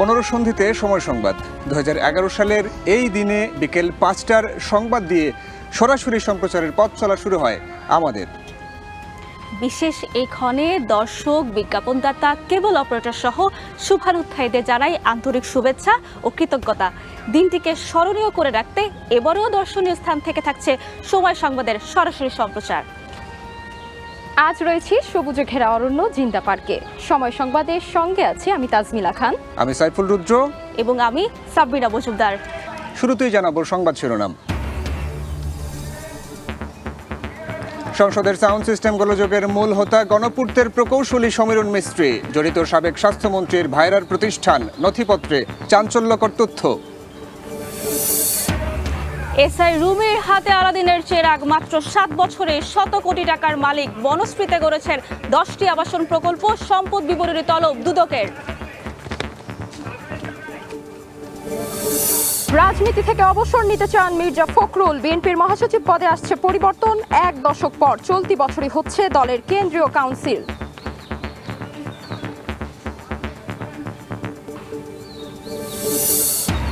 পুনরসন্ধিতে সময় সংবাদ 2011 সালের এই দিনে বিকেল 5টার সংবাদ দিয়ে সরাসরি সম্প্রচারের পথ চলা শুরু হয় আমাদের। বিশেষ এই ক্ষণে দর্শক, বিজ্ঞাপনদাতা, কেবল অপারেটর সহ শুভানুধ্যায়ীদের জানাই আন্তরিক শুভেচ্ছা ও কৃতজ্ঞতা। দিনটিকে স্মরণীয় করে রাখতে এবারও দর্শনীয় স্থান থেকে থাকছে সময় সংবাদের সরাসরি সম্প্রচার। আজ রয়েছি সবুজে ঘেরা অরণ্য জিন্দা পার্কে। সময় সংবাদের সঙ্গে আছি আমি তাজমিলা খান, আমি সাইফুল রুদ্র এবং আমি সাবরিনা মজুমদার। শুরুতেই জানাবো সংবাদ শিরোনাম। সংসদের সাউন্ড সিস্টেম গোলযোগের মূল হোতা গণপূর্তের প্রকৌশলী সমীরণ মিস্ত্রি, জড়িত সাবেক স্বাস্থ্যমন্ত্রীর ভাইরার প্রতিষ্ঠান, নথিপত্রে চাঞ্চল্যকর তথ্য। এসআই রুমির হাতে আলাদিনের চেরাগ, মাত্র 7 বছরে 100 কোটি টাকার মালিক। বনশ্রীতে গড়েছেন 10টি আবাসন প্রকল্প, সম্পদ বিবরণী তলব দুদকের। রাজনীতি থেকে অবসর নিতে চান মির্জা ফখরুল। বিএনপির মহাসচিব পদে আসছে পরিবর্তন। 1 দশক পর চলতি বছরই হচ্ছে দলের কেন্দ্রীয় কাউন্সিল।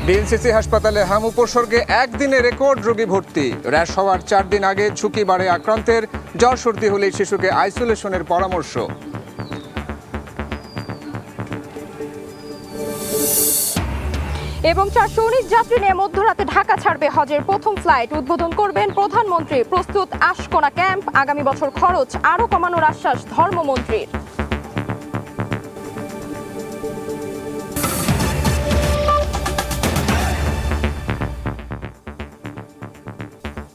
ডিএনসিসি হাসপাতালে হাম উপসর্গে একদিনে রেকর্ড রোগী ভর্তি। র্যাশ হওয়ার 4 দিন আগে ঝুঁকি বাড়ে আক্রান্তের। জ্বর সর্দি হলে শিশুকে আইসোলেশনের পরামর্শ। এবং 419 যাত্রী নিয়ে মধ্যরাতে ঢাকা ছাড়বে হজের প্রথম ফ্লাইট। উদ্বোধন করবেন প্রধানমন্ত্রী। প্রস্তুত আশকোনা ক্যাম্প। আগামী বছর খরচ আরও কমানোর আশ্বাস ধর্মমন্ত্রীর।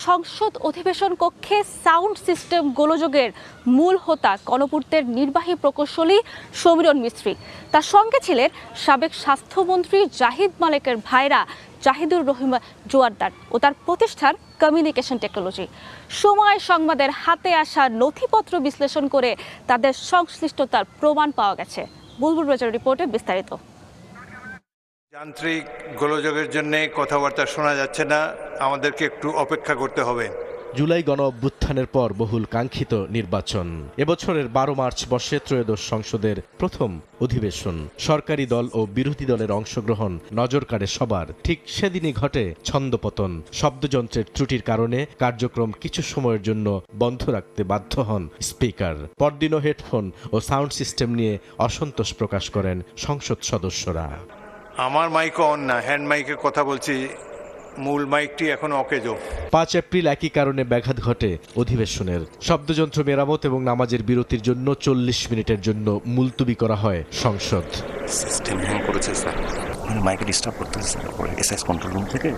সংসদ অধিবেশন কক্ষে সাউন্ড সিস্টেম গোলযোগের মূল হোতা গণপূর্তের নির্বাহী প্রকৌশলী সমীরণ মিস্ত্রি। তার সঙ্গে ছিলেন সাবেক স্বাস্থ্যমন্ত্রী জাহিদ মালেকের ভাইরা জাহিদুর রহিম জোয়ারদার ও তার প্রতিষ্ঠান কমিউনিকেশন টেকনোলজি। সময় সংবাদের হাতে আসা নথিপত্র বিশ্লেষণ করে তাদের সংশ্লিষ্টতার প্রমাণ পাওয়া গেছে। বুলবুল রেজার রিপোর্টে বিস্তারিত। যান্ত্রিক গোলযোগের জন্য কথাবার্তা শোনা যাচ্ছে না, আমাদেরকে একটু অপেক্ষা করতে হবে। জুলাই গণ অভ্যুত্থানের পর বহুল কাঙ্ক্ষিত নির্বাচন। এবছরের 12 মার্চ বর্ষে ত্রয়োদশ সংসদের প্রথম অধিবেশন। সরকারি দল ও বিরোধী দলের অংশগ্রহণ নজর কাড়ে সবার। ঠিক সেদিনই ঘটে ছন্দপতন। শব্দযন্ত্রের ত্রুটির কারণে কার্যক্রম কিছু সময়ের জন্য বন্ধ রাখতে বাধ্য হন স্পিকার। পরদিনও হেডফোন ও সাউন্ড সিস্টেম নিয়ে অসন্তোষ প্রকাশ করেন সংসদ সদস্যরা। আমার মাইক অন না, হ্যান্ড মাইকে কথা বলছি, মূল মাইকটি এখন অকেজো। 5 এপ্রিল একই কারণে ব্যাঘাত ঘটে অধিবেশনের। শব্দযন্ত্র মেরামত এবং নামাজের বিরতির জন্য 40 মিনিটের জন্য মুলতবি করা হয় সংসদ। সিস্টেম হ্যাং করেছে স্যার, মানে মাইকে ডিস্টার্ব করতেছে স্যার, পরে এসএস কন্ট্রোল রুম থেকে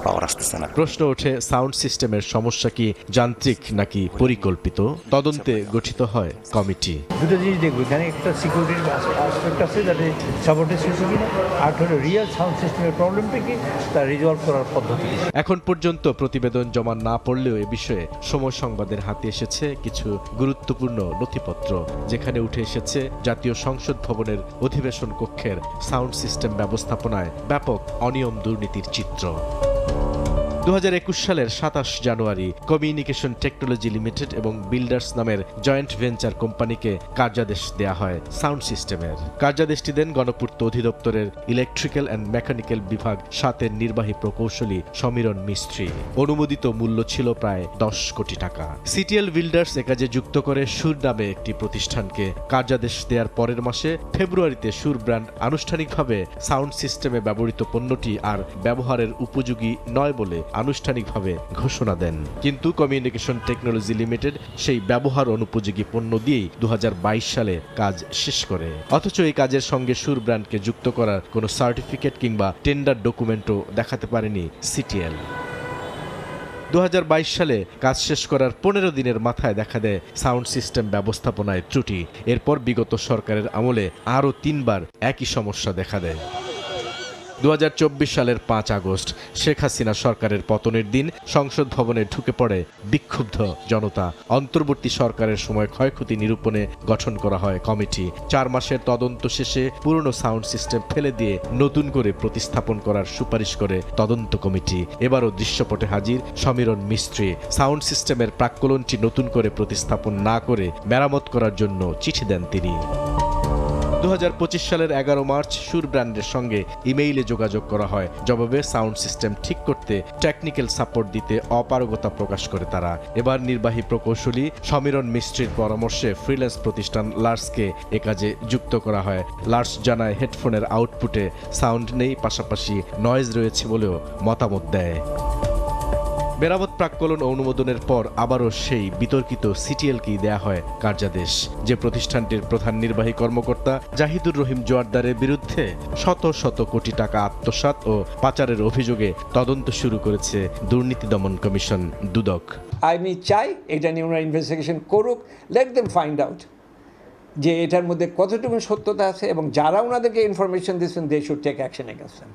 পাওয়ার আসতেছে না। প্রশ্ন ওঠে, সাউন্ড সিস্টেমের সমস্যা কি যান্ত্রিক নাকি পরিকল্পিত? তদন্তে গঠিত হয় কমিটি। দুটো জিনিস দেখবো, এখানে একটা সিকিউরিটির অ্যাসপেক্ট আছে যাতে সাপোর্টের শেষ কিনা, আর হলো রিয়েল সাউন্ড সিস্টেমের প্রবলেমটা কি তা রিজলভ করার পদ্ধতি। এখন পর্যন্ত প্রতিবেদন জমা না পড়লেও এ বিষয়ে সময় সংবাদের হাতে এসেছে কিছু গুরুত্বপূর্ণ নথিপত্র, যেখানে উঠে এসেছে জাতীয় সংসদ ভবনের অধিবেশন কক্ষের সাউন্ড সিস্টেম ব্যবস্থাপনায় ব্যাপক অনিয়ম দুর্নীতির চিত্র। 2021 সালের 27 জানুয়ারি কমিউনিকেশন টেকনোলজি লিমিটেড এবং বিল্ডার্স নামের জয়েন্ট ভেঞ্চার কোম্পানিকে কার্যাদেশ দেয়া হয় সাউন্ড সিস্টেমের। কার্যাদেশটি দেন গণপূর্ত অধিদপ্তরের ইলেকট্রিক্যাল অ্যান্ড মেকানিক্যাল বিভাগ 7-এর নির্বাহী প্রকৌশলী সমীরণ মিস্ত্রি। অনুমোদিত মূল্য ছিল প্রায় 10 কোটি টাকা। সিটিএল বিল্ডার্স এ কাজে যুক্ত করে সুর নামে একটি প্রতিষ্ঠানকে। কার্যাদেশ দেওয়ার পরের মাসে ফেব্রুয়ারিতে সুর ব্র্যান্ড আনুষ্ঠানিকভাবে সাউন্ড সিস্টেমে ব্যবহৃত পণ্যটি আর ব্যবহারের উপযোগী নয় বলে আনুষ্ঠানিকভাবে ঘোষণা দেন। কিন্তু কমিউনিকেশন টেকনোলজি লিমিটেড সেই ব্যবহার অনুপযোগী পণ্য দিয়েই 2022 সালে কাজ শেষ করে। অথচ এই কাজের সঙ্গে সুর ব্র্যান্ডকে যুক্ত করার কোনো সার্টিফিকেট কিংবা টেন্ডার ডকুমেন্টও দেখাতে পারেনি সিটিএল। 2022 সালে কাজ শেষ করার 15 দিনের মাথায় দেখা দেয় সাউন্ড সিস্টেম ব্যবস্থাপনায় ত্রুটি। এরপর বিগত সরকারের আমলে আরও 3 বার একই সমস্যা দেখা দেয়। 2024 সালের 5 আগস্ট শেখ হাসিনা সরকারের পতনের দিন সংসদ ভবনে ঢুকে পড়ে বিক্ষুব্ধ জনতা। অন্তর্বর্তী সরকারের সময় ক্ষয়ক্ষতি নিরূপণে গঠন করা হয় কমিটি। 4 মাসের তদন্ত শেষে পুরনো সাউন্ড সিস্টেম ফেলে দিয়ে নতুন করে প্রতিস্থাপন করার সুপারিশ করে তদন্ত কমিটি। এবারও দৃশ্যপটে হাজির সমীরণ মিস্ত্রি। সাউন্ড সিস্টেমের প্রাক্কলনটি নতুন করে প্রতিস্থাপন না করে মেরামত করার জন্য চিঠি দেন তিনি। 2025 সালের 11 মার্চ সুর ব্র্যান্ডের সঙ্গে ইমেইলে যোগাযোগ করা হয়। জবাবে সাউন্ড সিস্টেম ঠিক করতে টেকনিক্যাল সাপোর্ট দিতে অপারগতা প্রকাশ করে তারা। এবার নির্বাহী প্রকৌশলী সমীরণ মিস্ত্রির পরামর্শে ফ্রিল্যান্স প্রতিষ্ঠান লার্সকে এ কাজে যুক্ত করা হয়। লার্স জানায় হেডফোনের আউটপুটে সাউন্ড নেই, পাশাপাশি নয়েজ রয়েছে বলেও মতামত দেয়। মেরামত প্রাক্কলন অনুমোদনের পর আবারও সেই বিতর্কিত সিটিএলকেই দেয়া হয় কার্যাদেশ। যে প্রতিষ্ঠানটির প্রধান নির্বাহী কর্মকর্তা জাহিদুর রহিম জোয়ারদারের বিরুদ্ধে শত শত কোটি টাকা আত্মসাৎ ও পাচারের অভিযোগে তদন্ত শুরু করেছে দুর্নীতি দমন কমিশন দুদক। আমি চাই এটা নিয়ে ওনারা ইনভেস্টিগেশন করুক, লেট দেম ফাইন্ড আউট যে এটার মধ্যে কতটুকু সত্যতা আছে, এবং যারা ওনাদেরকে ইনফরমেশন দিচ্ছেন they should take action against them.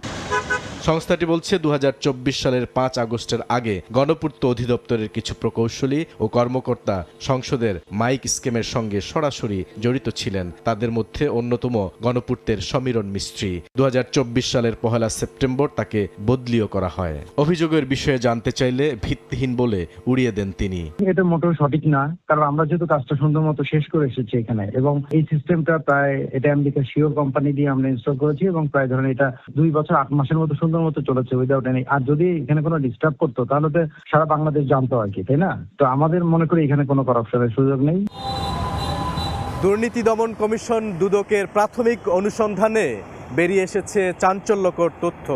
সংস্থাটি বলছে 2024 সালের 5 আগস্টের আগে গণপূর্ত অধিদপ্তরের কিছু প্রকৌশলী ও কর্মকর্তা সংসদের মাইক স্কিমের সঙ্গে সরাসরি জড়িত ছিলেন। তাদের মধ্যে অন্যতম গণপূর্তের সমীরণ মিস্ত্রি। 2024 সালের 1 সেপ্টেম্বর তাকে বদলিও করা হয়। অভিযোগের বিষয়ে জানতে চাইলে ভিত্তিহীন বলে উড়িয়ে দেন তিনি। এটা মোটেও সঠিক না, কারণ আমরা যেহেতু কাজটা সুন্দর মতো শেষ করে এসেছি এখানে, এবং এই সিস্টেমটা প্রায় এটা আমেরিকার শিওর কোম্পানি দিয়ে আমরা ইনস্টল করেছি, এবং প্রায় ধরেন এটা 2 বছর 8 মাসের মতো সুন্দর মতো চলেছে উইদাউট এনি। আর যদি এখানে কোনো ডিস্টার্ব করতো তাহলে তো সারা বাংলাদেশ জানতো আর কি, তাই না? তো আমাদের মনে করি এখানে কোনো করাপশনের সুযোগ নেই। দুর্নীতি দমন কমিশন দুদকের প্রাথমিক অনুসন্ধানে বেরিয়ে এসেছে চাঞ্চল্যকর তথ্য।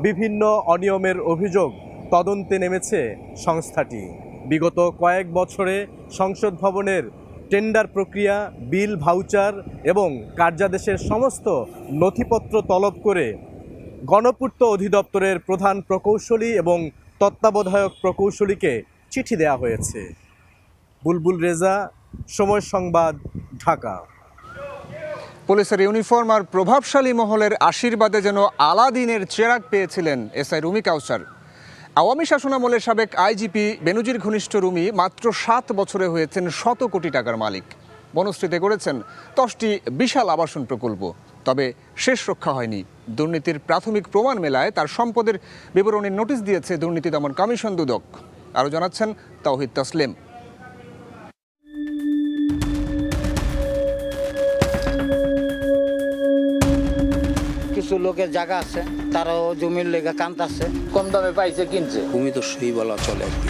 বিভিন্ন অনিয়মের অভিযোগ তদন্তে নেমেছে সংস্থাটি। বিগত কয়েক বছরে সংসদ ভবনের টেন্ডার প্রক্রিয়া, বিল, ভাউচার এবং কার্যাদেশের সমস্ত নথিপত্র তলব করে গণপূর্ত অধিদপ্তরের প্রধান প্রকৌশলী এবং তত্ত্বাবধায়ক প্রকৌশলীকে চিঠি দেওয়া হয়েছে। বুলবুল রেজা, সময় সংবাদ, ঢাকা। পুলিশের ইউনিফর্ম আর প্রভাবশালী মহলের আশীর্বাদে যেন আলাদিনের চেরাগ পেয়েছিলেন এসআই রুমি কাউসার। আওয়ামী শাসনামলের সাবেক আইজিপি বেনজির ঘনিষ্ঠ রুমি মাত্র 7 বছরে হয়েছেন শত কোটি টাকার মালিক। বনশ্রীতে করেছেন 10টি বিশাল আবাসন প্রকল্প। তবে শেষ রক্ষা হয়নি। দুর্নীতির প্রাথমিক প্রমাণ মেলায় তার সম্পদের বিবরণীর নোটিশ দিয়েছে দুর্নীতি দমন কমিশন দুদক। আরও জানাচ্ছেন তাওহিদ তাসলিম। কিছু লোকের জায়গা আছে, তারাও জমির লেগে কান্তাছে, কম দামে পাইছে কিনছে, ভূমি তো সই বলা চলে আর কি।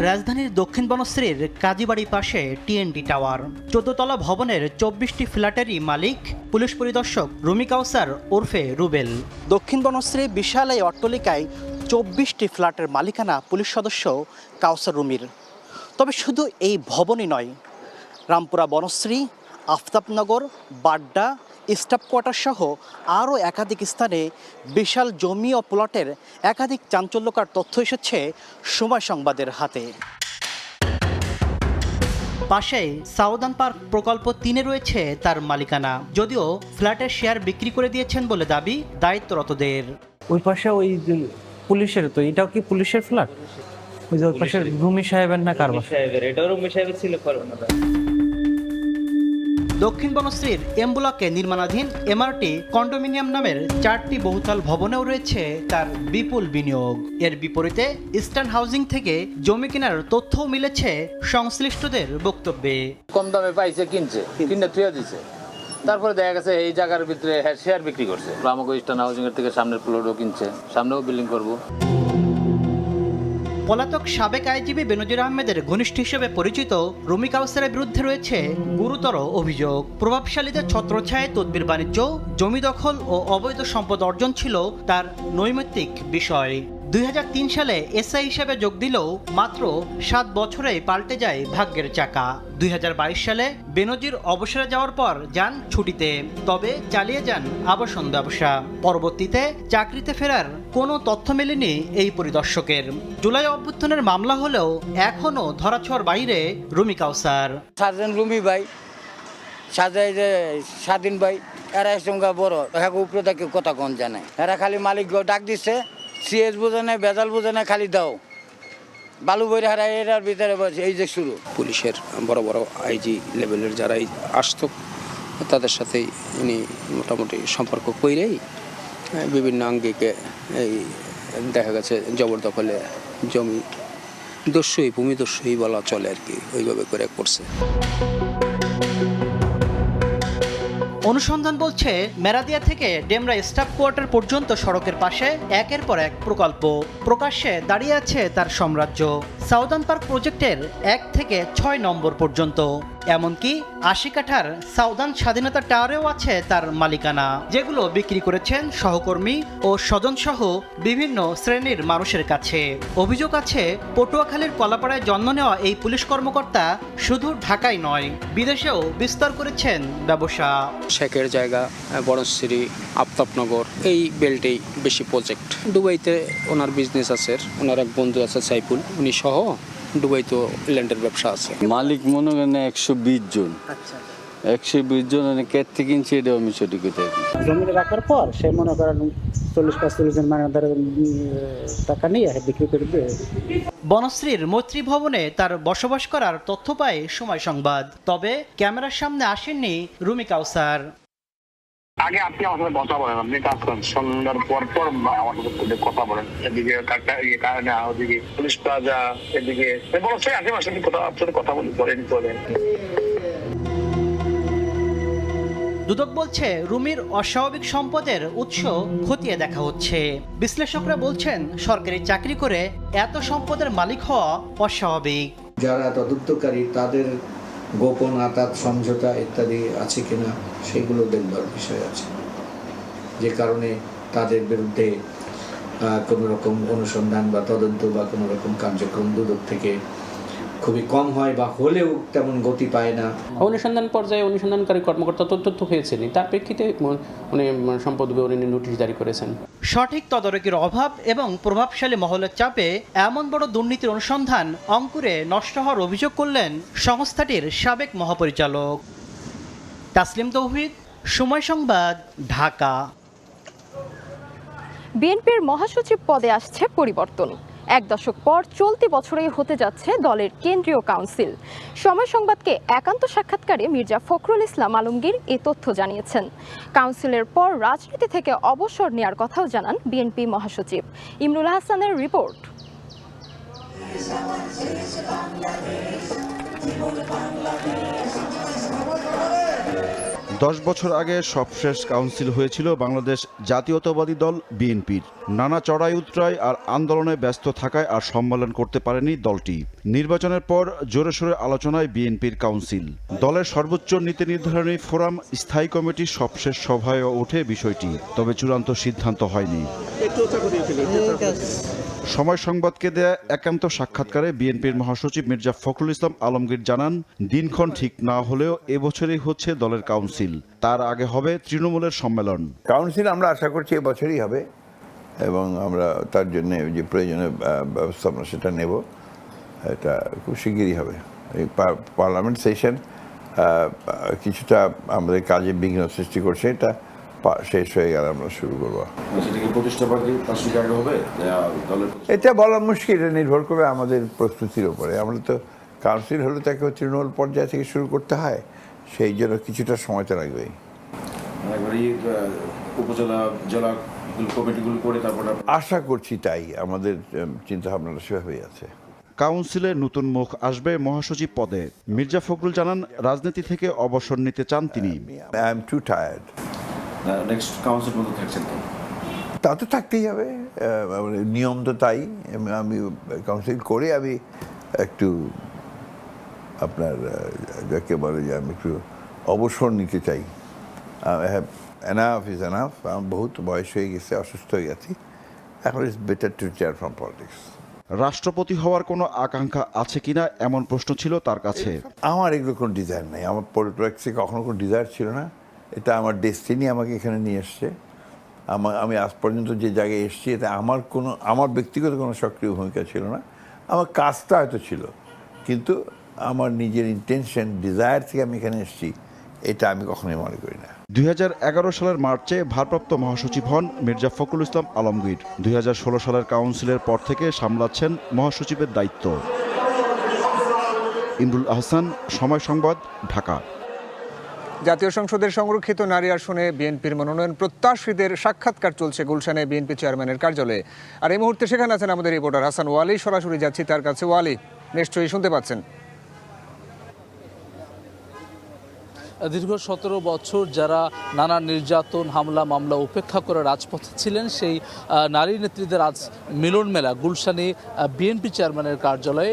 রাজধানীর দক্ষিণ বনশ্রীর কাজীবাড়ির পাশে টিএনডি টাওয়ার 14 তলা ভবনের 24টি ফ্ল্যাটেরই মালিক পুলিশ পরিদর্শক রুমি কাউসার ওরফে রুবেল। দক্ষিণ বনশ্রী বিশাল এই অট্টালিকায় 24টি ফ্ল্যাটের মালিকানা পুলিশ সদস্য কাউসার রুমির। তবে শুধু এই ভবনই নয়, রামপুরা বনশ্রী, আফতাবনগর, বাড্ডা, স্টাফ কোয়ার্টার সহ আরও একাধিক স্থানে বিশাল জমি ও প্লটের একাধিক চাঞ্চল্যকর তথ্য এসেছে সময় সংবাদের হাতে। পাশেই সাউদার্ন পার্ক প্রকল্প 3-এ রয়েছে তার মালিকানা, যদিও ফ্ল্যাটের শেয়ার বিক্রি করে দিয়েছেন বলে দাবি দায়িত্বরতদের। ওই পাশে ওই পুলিশের, তো এটাও কি পুলিশের ফ্ল্যাট? ওই যে ওই পাশে রুমি সাহেবের না কার বাসা? এটাও রুমি সাহেবের ছিল। দক্ষিণ বনশ্রীর এম ব্লকে নির্মাণাধীন এমআরটি কন্ডোমিনিয়াম নামের 4টি বহুতল ভবনেও রয়েছে তার বিপুল বিনিয়োগ। এর বিপরীতে ইস্টার্ন হাউজিং থেকে জমি কেনার তথ্যও মিলেছে সংশ্লিষ্টদের বক্তব্যে। কম দামে পাইছে কিনছে, কিনে তুলে দিছে, তারপরে দেখা গেছে এই জায়গার ভিতরে শেয়ার বিক্রি করছে। আমাকে ইস্টার্ন হাউজিং এর থেকে সামনের প্লটও কিনছে, সামনেও বিল্ডিং করব। পলাতক সাবেক আইজিপি বেনজির আহমেদের ঘনিষ্ঠ হিসেবে পরিচিত রুমি কাউসারের বিরুদ্ধে রয়েছে গুরুতর অভিযোগ। প্রভাবশালীদের ছত্রছায়ায় তদবির বাণিজ্য, জমি দখল ও অবৈধ সম্পদ অর্জন ছিল তার নৈমিত্তিক বিষয়। 2003 সালে এসআই হিসেবে যোগ দিলেও মাত্র 7 বছরেই পাল্টে যায় ভাগ্যের চাকা। 2022 সালে বেনজির অবসরে যাওয়ার পর যান ছুটিতে, তবে চালিয়ে যান আবাসন ব্যবসা। পরবর্তীতে চাকরিতে ফেরার কোনো তথ্য মেলেনি এই পরিদর্শকের। জুলাই অভ্যুত্থানের মামলা হলেও এখনও ধরাছোঁয়ার বাইরে রুমি কাউসার। সার্জেন্ট রুমি ভাই, স্বাধীন ভাই, এরা সঙ্গে বড় উপরে থেকে কথা কোন জানে, এরা খালি মালিক ডাক দিচ্ছে, সিএস বোঝে না, বেজাল বোঝে না, খালি দাও বালু বইরে হারা, এর ভিতরে এই যে শুরু। পুলিশের বড় বড় আইজি লেভেলের যারাই আসতো তাদের সাথেই ইনি মোটামুটি সম্পর্ক কইরেই বিভিন্ন আঙ্গিকে এই দেখা গেছে জবরদখলে জমি দস্যুই, ভূমিদস্যুই বলা চলে আর কি, ওইভাবে করে করছে। অনুসন্ধান বলছে মেরাদিয়া থেকে ডেমরা স্টাফ কোয়ার্টার পর্যন্ত সড়কের পাশে একের পর এক প্রকল্প, প্রকাশ্যে দাঁড়িয়ে আছে তার সাম্রাজ্য। সাউদার্ন পার্ক প্রজেক্টের 1 থেকে 6 নম্বর পর্যন্ত, এমনকি 80 কাঠার সাউদার্ন স্বাধীনতা টাওয়ারেও আছে তার মালিকানা, যেগুলো বিক্রি করেছেন সহকর্মী ও স্বজনসহ বিভিন্ন শ্রেণীর মানুষের কাছে। অভিযোগ আছে পটুয়াখালীর কলাপাড়ায় জন্ম নেওয়া এই পুলিশ কর্মকর্তা শুধু ঢাকায় নয়, বিদেশেও বিস্তার করেছেন ব্যবসা। শেখের জায়গা, বনশ্রী, আফতাবনগর, এই বেল্টেই বেশি প্রজেক্ট। দুবাইতে ওনার বিজনেস আছে, ওনার এক বন্ধু আছে সাইফুল, উনি সহ দুবাইতে ল্যান্ডের ব্যবসা আছে। মালিক মনে করেন 120 জন, 120 জন কেটে কিনছে, এটা আমি সঠিক জমিতে রাখার পর সে মনে করেন 40-45 জন মানে টাকা নিয়ে বিক্রি করে দেবে। বনশ্রীর মৈত্রী ভবনে তার বসবাস করার তথ্য পায় সময় সংবাদ। তবে ক্যামেরার সামনে আসেননি রুমি কাউসার। আগে আপনি আমার সাথে কথা বলেন, আপনি কাজ করেন, সন্ধ্যার পর আমার সাথে কথা বলেন। এদিকে কারণে ওদিকে পুলিশ প্লাজা, এদিকে আশেপাশে কথা বলি বলেন। দুদক বলছে রুমির অস্বাভাবিক সম্পদের উৎস খতিয়ে দেখা হচ্ছে। বিশ্লেষকরা বলছেন সরকারি চাকরি করে এত সম্পদের মালিক হওয়া অস্বাভাবিক। যারা তদন্তকারী তাদের গোপন আতাত সমঝোতা ইত্যাদি আছে কিনা সেগুলো দেখবার বিষয় আছে, যে কারণে তাদের বিরুদ্ধে কোনো রকম অনুসন্ধান বা তদন্ত বা কোনো রকম কার্যক্রম দুদক থেকে খুবই কম হয় বা হলেও তেমন গতি পায় না। অনুসন্ধান পর্যায়ে অনুসন্ধানকারী কর্মকর্তা তথ্য হয়েছেন, তার প্রেক্ষিতে উনি সম্পদ বিবরণী নোটিশ জারি করেছেন। সঠিক তদারকির অভাব এবং প্রভাবশালী মহলের চাপে এমন বড় দুর্নীতির অনুসন্ধান অঙ্কুরে নষ্ট হওয়ার অভিযোগ করলেন সংস্থাটির সাবেক মহাপরিচালক। তাসলিম তৌহিদ, সময় সংবাদ, ঢাকা। বিএনপির মহাসচিব পদে আসছে পরিবর্তন। 1 দশক পর চলতি বছরেই হতে যাচ্ছে দলের কেন্দ্রীয় কাউন্সিল। সময় সংবাদকে একান্ত সাক্ষাৎকারে মির্জা ফখরুল ইসলাম আলমগীর এই তথ্য জানিয়েছেন। কাউন্সিলের পর রাজনীতি থেকে অবসর নেওয়ার কথাও জানান বিএনপি মহাসচিব। ইমরুল হাসানের রিপোর্ট। 10 বছর আগে সবশেষ কাউন্সিল হয়েছিল বাংলাদেশ জাতীয়তাবাদী দল বিএনপির। নানা চড়াই উতরাই আর আন্দোলনে ব্যস্ত থাকায় আর সম্মেলন করতে পারেনি দলটি। নির্বাচনের পর জোরে সোরে আলোচনায় বিএনপির কাউন্সিল। দলের সর্বোচ্চ নীতি নির্ধারণী ফোরাম স্থায়ী কমিটির সবশেষ সভায় ওঠে বিষয়টি, তবে চূড়ান্ত সিদ্ধান্ত হয়নি। সময় সংবাদকে দেয়া একান্ত সাক্ষাৎকারে বিএনপির মহাসচিব মির্জা ফখরুল ইসলাম আলমগীর জানান, দিনক্ষণ ঠিক না হলেও এবছরই হচ্ছে দলের কাউন্সিল, তার আগে হবে তৃণমূলের সম্মেলন। কাউন্সিল আমরা আশা করছি এবছরই হবে এবং আমরা তার জন্য যে প্রয়োজনীয় ব্যবস্থা আমরা সেটা নেব। এটা খুব শিগগিরই হবে। এই পার্লামেন্ট সেশন কিছুটা আমাদের কাজে বিঘ্ন সৃষ্টি করছে, এটা শেষ হয়ে গেলে আমরা শুরু করবো। এটা বলা মুশকিল, এটা নির্ভর করবে আমাদের প্রস্তুতির উপরে। আমরা তো কাউন্সিল হলে তাকে তৃণমূল পর্যায় থেকে শুরু করতে হয়, সেই জন্য কিছুটা সময় তো লাগবেই। উপজেলা জেলা কমিটিগুলো করে তারপর আশা করছি তাই, আমাদের চিন্তা ভাবনাটা সেভাবেই আছে। কাউন্সিলে নতুন মুখ আসবে মহাসচিব পদে। মির্জা ফখরুল জানান, রাজনীতি থেকে অবসর নিতে চান তিনি। I am two tired. Next council পর্যন্ত থাকছেন তো? তা তো থাকতেই হবে, নিয়ম তো তাই। আমি কাউন্সিল করে আমি একটু আপনার যাকে বলে যে আমি একটু অবসর নিতে চাই। Enough is enough. আমার বহুত বয়স হয়ে গেছে, অসুস্থ হয়ে গেছি, এখন it's better to retire from politics. রাষ্ট্রপতি হওয়ার কোনো আকাঙ্ক্ষা আছে কিনা এমন প্রশ্ন ছিল তার কাছে। আমার এগুলো কোনো ডিজায়ার নেই, আমার পলিটিক্সে কখনো কোনো ডিজায়ার ছিল না। এটা আমার ডেস্টিনি আমাকে এখানে নিয়ে এসছে। আমি আজ পর্যন্ত যে জায়গায় এসেছি এতে আমার ব্যক্তিগত কোনো সক্রিয় ভূমিকা ছিল না। আমার কাজটা হয়তো ছিল, কিন্তু আমার নিজের ইন্টেনশন, ডিজায়ার থেকে আমি এখানে এসেছি, এটা আমি কখনোই মনে করি না। 2011 সালের মার্চে ভারপ্রাপ্ত মহাসচিব হন মির্জা ফখরুল ইসলাম আলমগীর। 2016 সালের কাউন্সিলের পর থেকে সামলাচ্ছেন মহাসচিবের দায়িত্ব। ইমরুল আহসান, সময় সংবাদ, ঢাকা। জাতীয় সংসদের সংরক্ষিত নারী আসনে বিএনপির মনোনয়ন প্রত্যাশীদের সাক্ষাৎকার চলছে গুলশানে বিএনপি চেয়ারম্যানের কার্যালয়ে। আর এই মুহূর্তে সেখানে আছেন আমাদের রিপোর্টার হাসান ওয়ালি। সরাসরি যাচ্ছি তার কাছে। ওয়ালি, নিশ্চয়ই শুনতে পাচ্ছেন? দীর্ঘ 17 বছর যারা নানা নির্যাতন হামলা মামলা উপেক্ষা করে রাজপথে ছিলেন সেই নারী নেত্রীদের আজ মিলন মেলা গুলশানে বিএনপি চেয়ারম্যানের কার্যালয়ে।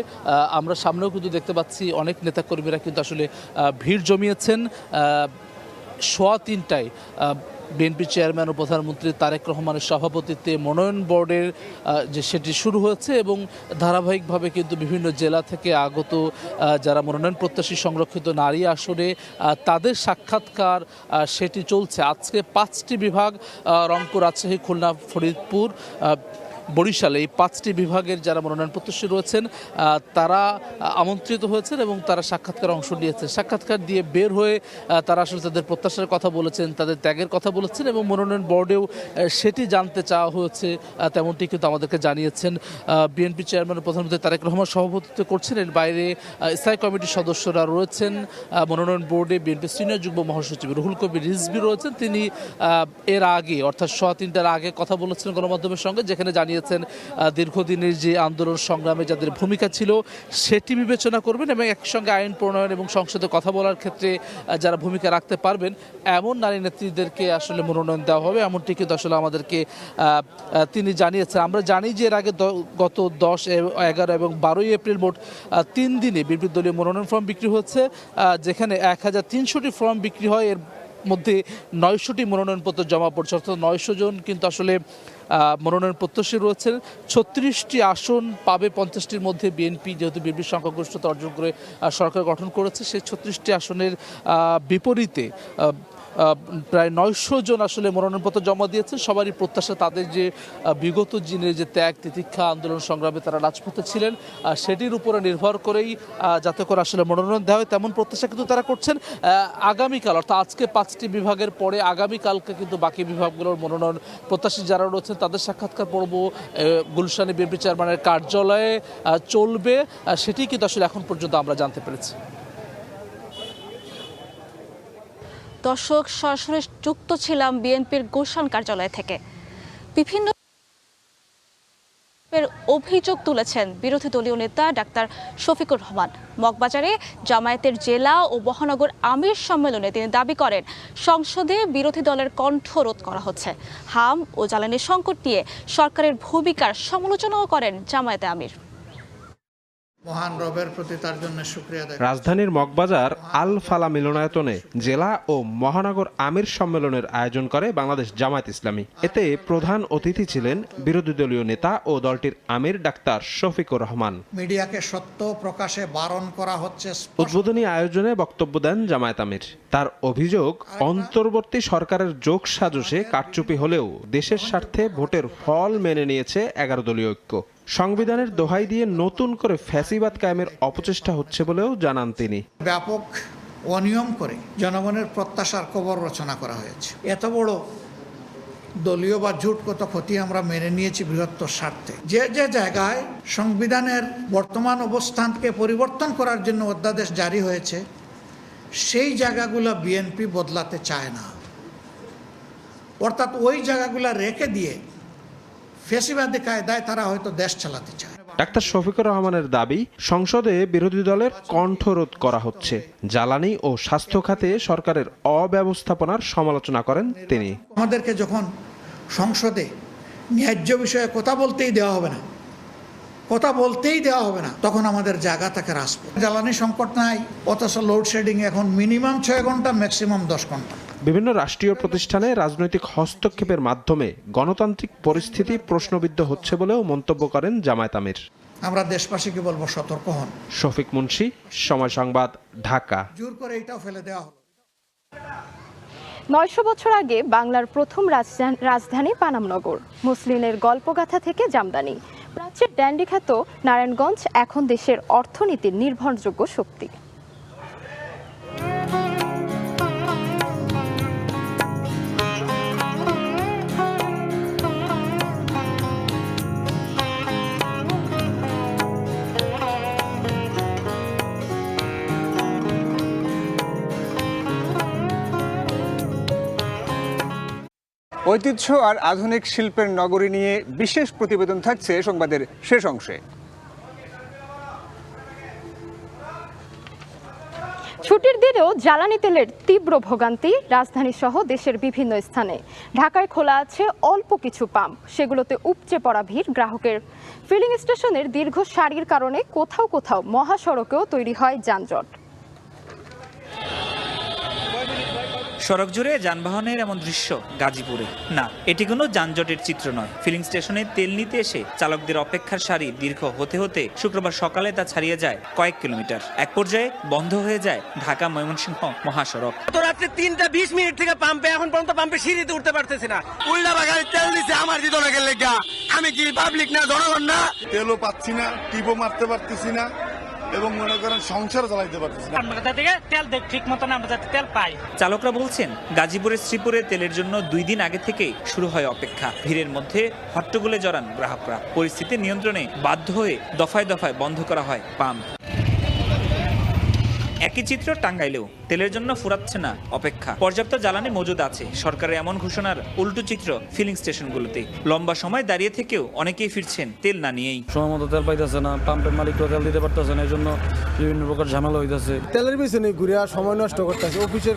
আমরা সামনেও কিন্তু দেখতে পাচ্ছি অনেক নেতাকর্মীরা কিন্তু আসলে ভিড় জমিয়েছেন। 3:15টায় বিএনপি চেয়ারম্যান ও প্রধানমন্ত্রী তারেক রহমানের সভাপতিত্বে মনোনয়ন বোর্ডের যে সেটি শুরু হয়েছে এবং ধারাবাহিকভাবে কিন্তু বিভিন্ন জেলা থেকে আগত যারা মনোনয়ন প্রত্যাশী সংরক্ষিত নারী আসনে তাদের সাক্ষাৎকার সেটি চলছে। আজকে 5টি বিভাগ রংপুর, রাজশাহী, খুলনা, ফরিদপুর, বরিশালে এই 5টি বিভাগের যারা মনোনয়ন প্রত্যাশী রয়েছেন তারা আমন্ত্রিত হয়েছেন এবং তারা সাক্ষাৎকার অংশ নিয়েছেন। সাক্ষাৎকার দিয়ে বের হয়ে তারা আসলে তাদের প্রত্যাশার কথা বলেছেন, তাদের ত্যাগের কথা বলেছেন এবং মনোনয়ন বোর্ডেও সেটি জানতে চাওয়া হয়েছে, তেমনটি কিন্তু আমাদেরকে জানিয়েছেন। বিএনপি চেয়ারম্যান ও প্রধানমন্ত্রী তারেক রহমান সভাপতিত্ব করছেন। এর বাইরে স্থায়ী কমিটির সদস্যরা রয়েছেন। মনোনয়ন বোর্ডে বিএনপি সিনিয়র যুগ্ম মহাসচিব রুহুল কবির রিজভী রয়েছেন। তিনি এর আগে অর্থাৎ 3:15টার আগে কথা বলেছেন গণমাধ্যমের সঙ্গে, যেখানে জানিয়েছেন দীর্ঘদিনের যে আন্দোলন সংগ্রামে যাদের ভূমিকা ছিল সেটি বিবেচনা করবেন এবং একসঙ্গে আইন প্রণয়ন এবং সংসদে কথা বলার ক্ষেত্রে যারা ভূমিকা রাখতে পারবেন এমন নারী নেত্রীদেরকে আসলে মনোনয়ন দেওয়া হবে, এমনটি কিন্তু আসলে আমাদেরকে তিনি জানিয়েছেন। আমরা জানি যে এর আগে গত 10, 11 এবং 12 এপ্রিল মোট 3 দিনে বিএনপি দলীয় মনোনয়ন ফর্ম বিক্রি হচ্ছে, যেখানে 1300টি ফর্ম বিক্রি হয়। এর মধ্যে 900টি মনোনয়নপত্র জমা পড়ছে, অর্থাৎ 900 জন কিন্তু আসলে মনোনয়ন প্রত্যাশী রয়েছেন। 36টি আসন পাবে 50টির মধ্যে বিএনপি, যেহেতু বিএনপির সংখ্যাগরিষ্ঠতা অর্জন করে সরকার গঠন করেছে, সেই 36টি আসনের বিপরীতে প্রায় 900 জন আসলে মনোনয়নপত্র জমা দিয়েছে। সবারই প্রত্যাশা তাদের যে বিগত দিনের যে ত্যাগ তিতিক্ষা আন্দোলন সংগ্রামে তারা রাজপথে ছিলেন সেটির উপরে নির্ভর করেই যাতে করে আসলে মনোনয়ন দেওয়া হয় তেমন প্রত্যাশা কিন্তু তারা করছেন। আগামীকাল অর্থাৎ আজকে 5টি বিভাগের পরে আগামীকালকে কিন্তু বাকি বিভাগগুলোর মনোনয়ন প্রত্যাশী যারা রয়েছেন তাদের সাক্ষাৎকার পর্ব গুলশানে বিএনপি চেয়ারম্যানের কার্যালয়ে চলবে, সেটি কিন্তু আসলে এখন পর্যন্ত আমরা জানতে পেরেছি। দর্শক, সরাসরি যুক্ত ছিলাম বিএনপির গুলশান কার্যালয় থেকে। বিভিন্ন অভিযোগ তুলেছেন বিরোধী দলীয় নেতা ডাক্তার শফিকুর রহমান। মগবাজারে জামায়াতের জেলা ও মহানগর আমির সম্মেলনে তিনি দাবি করেন সংসদে বিরোধী দলের কণ্ঠ রোধ করা হচ্ছে। হাম ও জ্বালানি সংকট নিয়ে সরকারের ভূমিকার সমালোচনাও করেন জামায়াতে আমির। মহান রবের প্রতি তার জন্য শুকরিয়া আদায়। রাজধানীর মগবাজার আল ফালা মিলনায়তনে জেলা ও মহানগর আমির সম্মেলনের আয়োজন করে বাংলাদেশ জামায়াত ইসলামী। এতে প্রধান অতিথি ছিলেন বিরোধী দলীয় নেতা ও দলটির আমির ডাক্তার শফিকুর রহমান। মিডিয়াকে সত্য প্রকাশে বারণ করা হচ্ছে। উদ্বোধনী আয়োজনে বক্তব্য দেন জামায়াত আমির। তার অভিযোগ, অন্তর্বর্তী সরকারের যোগ সাজশে কারচুপি হলেও দেশের স্বার্থে ভোটের ফল মেনে নিয়েছে 11 দলীয় ঐক্য। সংবিধানের দোহাই দিয়ে নতুন করে ফ্যাসিবাদ কায়েমের অপচেষ্টা হচ্ছে বলেও জানান তিনি। ব্যাপক অনিয়ম করে জনগণের প্রত্যাশার কবর রচনা করা হয়েছে। এত বড় দলীয় বা জোটগত ক্ষতি আমরা মেনে নিয়েছি বৃহত্তর স্বার্থে। যে যে জায়গায় সংবিধানের বর্তমান অবস্থানকে পরিবর্তন করার জন্য অধ্যাদেশ জারি হয়েছে সেই জায়গাগুলো বিএনপি বদলাতে চায় না, অর্থাৎ ওই জায়গাগুলো রেখে দিয়ে ফ্যাসিবাদী কায়দায় তারা হয়তো দেশ চালাতে চায়। ডাক্তার শফিকুর রহমানের দাবি, সংসদে বিরোধী দলের কণ্ঠরোধ করা হচ্ছে। জ্বালানি ও স্বাস্থ্য খাতে সরকারের অব্যবস্থাপনার সমালোচনা করেন তিনি। আমাদেরকে যখন সংসদে ন্যায্য বিষয়ে কথা বলতেই দেওয়া হবে না, তখন আমাদের জায়গা থাকে রাজপথ। জ্বালানি সংকট নাই, অথচ লোডশেডিং এখন মিনিমাম 6 ঘন্টা, ম্যাক্সিমাম 10 ঘন্টা। বিভিন্ন রাষ্ট্রীয় প্রতিষ্ঠানে রাজনৈতিক হস্তক্ষেপের মাধ্যমে গণতান্ত্রিক পরিস্থিতি প্রশ্নবিদ্ধ হচ্ছে বলেও মন্তব্য করেন জামায়াত আমির। আমরা দেশবাসীকে বলবো সতর্ক হন। শফিক মুন্সি, সময় সংবাদ, ঢাকা। জোর করে এটাও ফেলে দেওয়া হলো। 900 বছর আগে বাংলার প্রথম রাজধানী পানামনগর। মুসলিমের গল্পগাথা থেকে জামদানি, প্রাচ্যের ড্যান্ডি খ্যাত নারায়ণগঞ্জ এখন দেশের অর্থনীতির নির্ভরযোগ্য শক্তি। ঐতিহ্য আর আধুনিক শিল্পের নগরী নিয়ে বিশেষ প্রতিবেদন থাকছে সংবাদের শেষ অংশে। ছুটির দিনেও জ্বালানি তেলের তীব্র ভোগান্তি রাজধানী সহ দেশের বিভিন্ন স্থানে। ঢাকায় খোলা আছে অল্প কিছু পাম্প, সেগুলোতে উপচে পড়া ভিড় গ্রাহকের। ফিলিং স্টেশনের দীর্ঘ সারির কারণে কোথাও কোথাও মহাসড়কেও তৈরি হয় যানজট। সড়ক জুড়ে যানবাহনের এমন দৃশ্য গাজীপুরে না, এটি কোনো যানজটের চিত্র নয়। ফিলিং স্টেশনে তেল নিতে এসে চালকদের অপেক্ষার সারি দীর্ঘ হতে হতে শুক্রবার সকালে তা ছাড়িয়ে যায় কয়েক কিলোমিটার। এক পর্যায়ে বন্ধ হয়ে যায় ঢাকা ময়মনসিংহ মহাসড়ক। তো রাত্রে 3টা 20 মিনিট থেকে পাম্পে, এখন পর্যন্ত পাম্পে সিঁড়িতে উঠতে পারতেছি না। উল্টা বাগানে তেল দিছে আমার দিদনের লেগা। আমি কি পাবলিক না, জনগণ না? তেলও পাচ্ছি না, টিপও মারতে পারতেছি না, এবং মনে করেন সংসার চালাইতে পারতেছি না। তেল ঠিক মতো আমরা যাতে তেল পাই। চালকরা বলছেন গাজীপুরের শ্রীপুরে তেলের জন্য 2 দিন আগে থেকেই শুরু হয় অপেক্ষা। ভিড়ের মধ্যে হট্টগোলে জড়ান গ্রাহকরা। পরিস্থিতি নিয়ন্ত্রণে বাধ্য হয়ে দফায় দফায় বন্ধ করা হয় পাম্প। একই চিত্র টাঙ্গাইলেও তেলের জন্য ফুরাচ্ছে না অপেক্ষা। পর্যাপ্ত জ্বালানি মজুদ আছে, সরকারের এমন ঘোষণার উল্টো চিত্র ফিলিং স্টেশনগুলোতে। লম্বা সময় দাঁড়িয়ে থেকেও অনেকেই ফিরছেন তেল না নিয়েই। সময় মতো তেল পাইতেছে না, পাম্পের মালিকরা তেল দিতে পারতেছে না, এই জন্য বিভিন্ন প্রকার ঝামেলা হইতেছে। তেলের পিছনে ঘুরে সময় নষ্ট করতেছে, অফিসের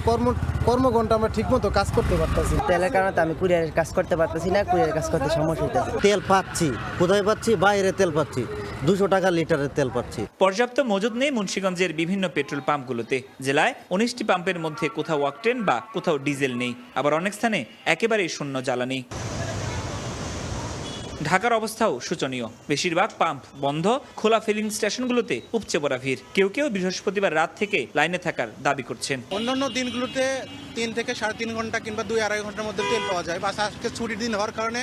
কর্মঘণ্টা আমরা ঠিক মতো কাজ করতে পারতেছি। তেলের কারণে আমি কুরিয়ারের কাজ করতে পারতেছি না, কুরিয়ারের কাজ করতে সমস্যা হইতেছে। তেল পাচ্ছি, কোথায় পাচ্ছি? বাইরে তেল পাচ্ছি, 200 টাকা লিটারের তেল পাচ্ছি। পর্যাপ্ত মজুদ নেই মুন্সিগঞ্জের বিভিন্ন পেট্রোল পাম্পগুলোতে। জেলায় 19টি পাম্পের মধ্যে কোথাও অকটেন বা কোথাও ডিজেল নেই, আবার অনেক স্থানে একেবারেই শূন্য জ্বালানি। ঢাকার অবস্থাও শোচনীয়। বেশিরভাগ পাম্প বন্ধ, খোলা ফিলিং স্টেশনগুলোতে উপচে পড়া ভিড়। কেউ কেউ বৃহস্পতিবার রাত থেকে লাইনে থাকার দাবি করছেন। অন্যান্য দিনগুলোতে 3 থেকে 3.5 ঘন্টা কিংবা 2-2.5 ঘন্টার মধ্যে তেল পাওয়া যায়, বা আজকে ছুটির দিন হওয়ার কারণে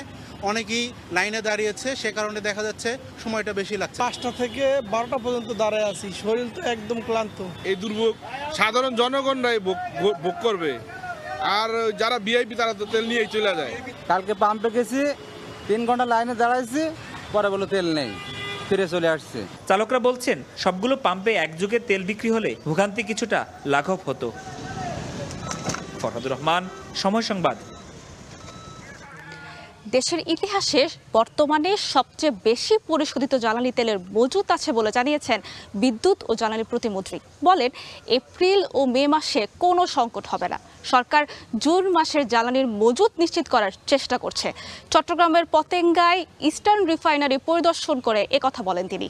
অনেকেই লাইনে দাঁড়িয়েছে, সে কারণে দেখা যাচ্ছে সময়টা বেশি লাগছে। 5টা থেকে 12টা পর্যন্ত দাঁড়ায় আছি, শরীর তো একদম ক্লান্ত। এই দুর্ভোগ সাধারণ জনগণরাই ভোগ করবে, আর যারা ভিআইপি তারা তো তেল নিয়েই চলে যায়। কালকে পাম্পে গেছি, 3 ঘন্টা লাইনে দাঁড়াইছি, পরে বলে তেল নেই, ফিরে চলে আসছে। চালকরা বলছেন সবগুলো পাম্পে একযোগে তেল বিক্রি হলে ভোগান্তি কিছুটা লাঘব হতো। ফরহাদুর রহমান, সময় সংবাদ। দেশের ইতিহাসে বর্তমানে সবচেয়ে বেশি পরিশোধিত জ্বালানি তেলের মজুত আছে বলে জানিয়েছেন বিদ্যুৎ ও জ্বালানি প্রতিমন্ত্রী। বলেন এপ্রিল ও মে মাসে কোনো সংকট হবে না। সরকার জুন মাসের জ্বালানির মজুত নিশ্চিত করার চেষ্টা করছে। চট্টগ্রামের পতেঙ্গায় ইস্টার্ন রিফাইনারি পরিদর্শন করে একথা বলেন তিনি।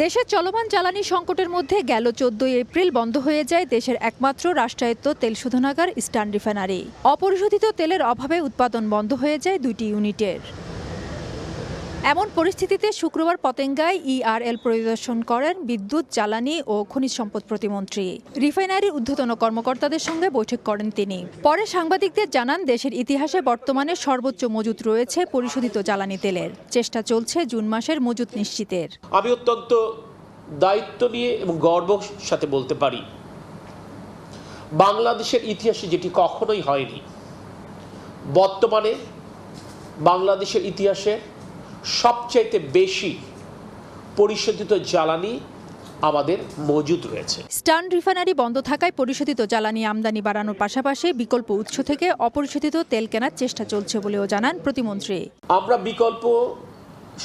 দেশের চলমান জ্বালানি সংকটের মধ্যে গেল 14 এপ্রিল বন্ধ হয়ে যায় দেশের একমাত্র রাষ্ট্রায়ত্ত তেল শোধনাগার ইস্টার্ন রিফাইনারি। অপরিশোধিত তেলের অভাবে উৎপাদন বন্ধ হয়ে যায় 2টি ইউনিটের। এমন পরিস্থিতিতে শুক্রবার পতেঙ্গায় ইআরএল পরিদর্শন করেন বিদ্যুৎ, জ্বালানি ও খনিজ সম্পদ প্রতিমন্ত্রী। রিফাইনারির ঊর্ধ্বতন কর্মকর্তাদের সঙ্গে বৈঠক করেন তিনি। পরে সাংবাদিকদের জানান দেশের ইতিহাসে বর্তমানে সর্বোচ্চ মজুত রয়েছে পরিশোধিত জ্বালানি তেলের। চেষ্টা চলছে জুন মাসের মজুত নিশ্চিতের। আমি অত্যন্ত দায়িত্ব নিয়ে এবং গর্বের সাথে বলতে পারি, বাংলাদেশের ইতিহাসে যেটি কখনোই হয়নি, বর্তমানে বাংলাদেশের ইতিহাসে সবচাইতে বেশি পরিশোধিত জ্বালানি আমাদের মজুদ রয়েছে। ইস্টার্ন রিফাইনারি বন্ধ থাকায় পরিশোধিত জ্বালানি আমদানি বাড়ানোর পাশাপাশি বিকল্প উৎস থেকে অপরিশোধিত তেল কেনার চেষ্টা চলছে বলেও জানান প্রতিমন্ত্রী। আমরা বিকল্প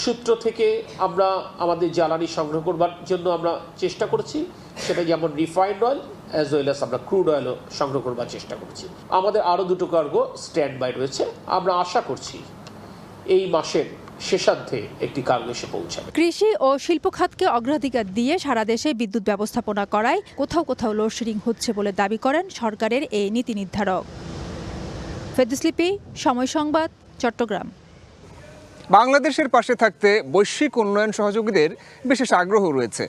সূত্র থেকে আমরা আমাদের জ্বালানি সংগ্রহ করবার জন্য আমরা চেষ্টা করছি, সেটা যেমন refined oil as well as আমরা ক্রুড অয়েলও সংগ্রহ করবার চেষ্টা করছি। আমাদের আরও 2টো কার্গো স্ট্যান্ড বাই রয়েছে। আমরা আশা করছি এই মাসের শেষার্ধে একটি কার্গো এসে পৌঁছাবে। কৃষি ও শিল্প খাতকে অগ্রাধিকার দিয়ে সারা দেশে বিদ্যুৎ ব্যবস্থাপনা করায় কোথাও কোথাও লোডশেডিং হচ্ছে বলে দাবি করেন সরকারের এই নীতি নির্ধারক। ফেরদৌস লিপি, সময় সংবাদ, চট্টগ্রাম। বাংলাদেশের পাশে থাকতে বৈশ্বিক উন্নয়ন সহযোগীদের বিশেষ আগ্রহ রয়েছে।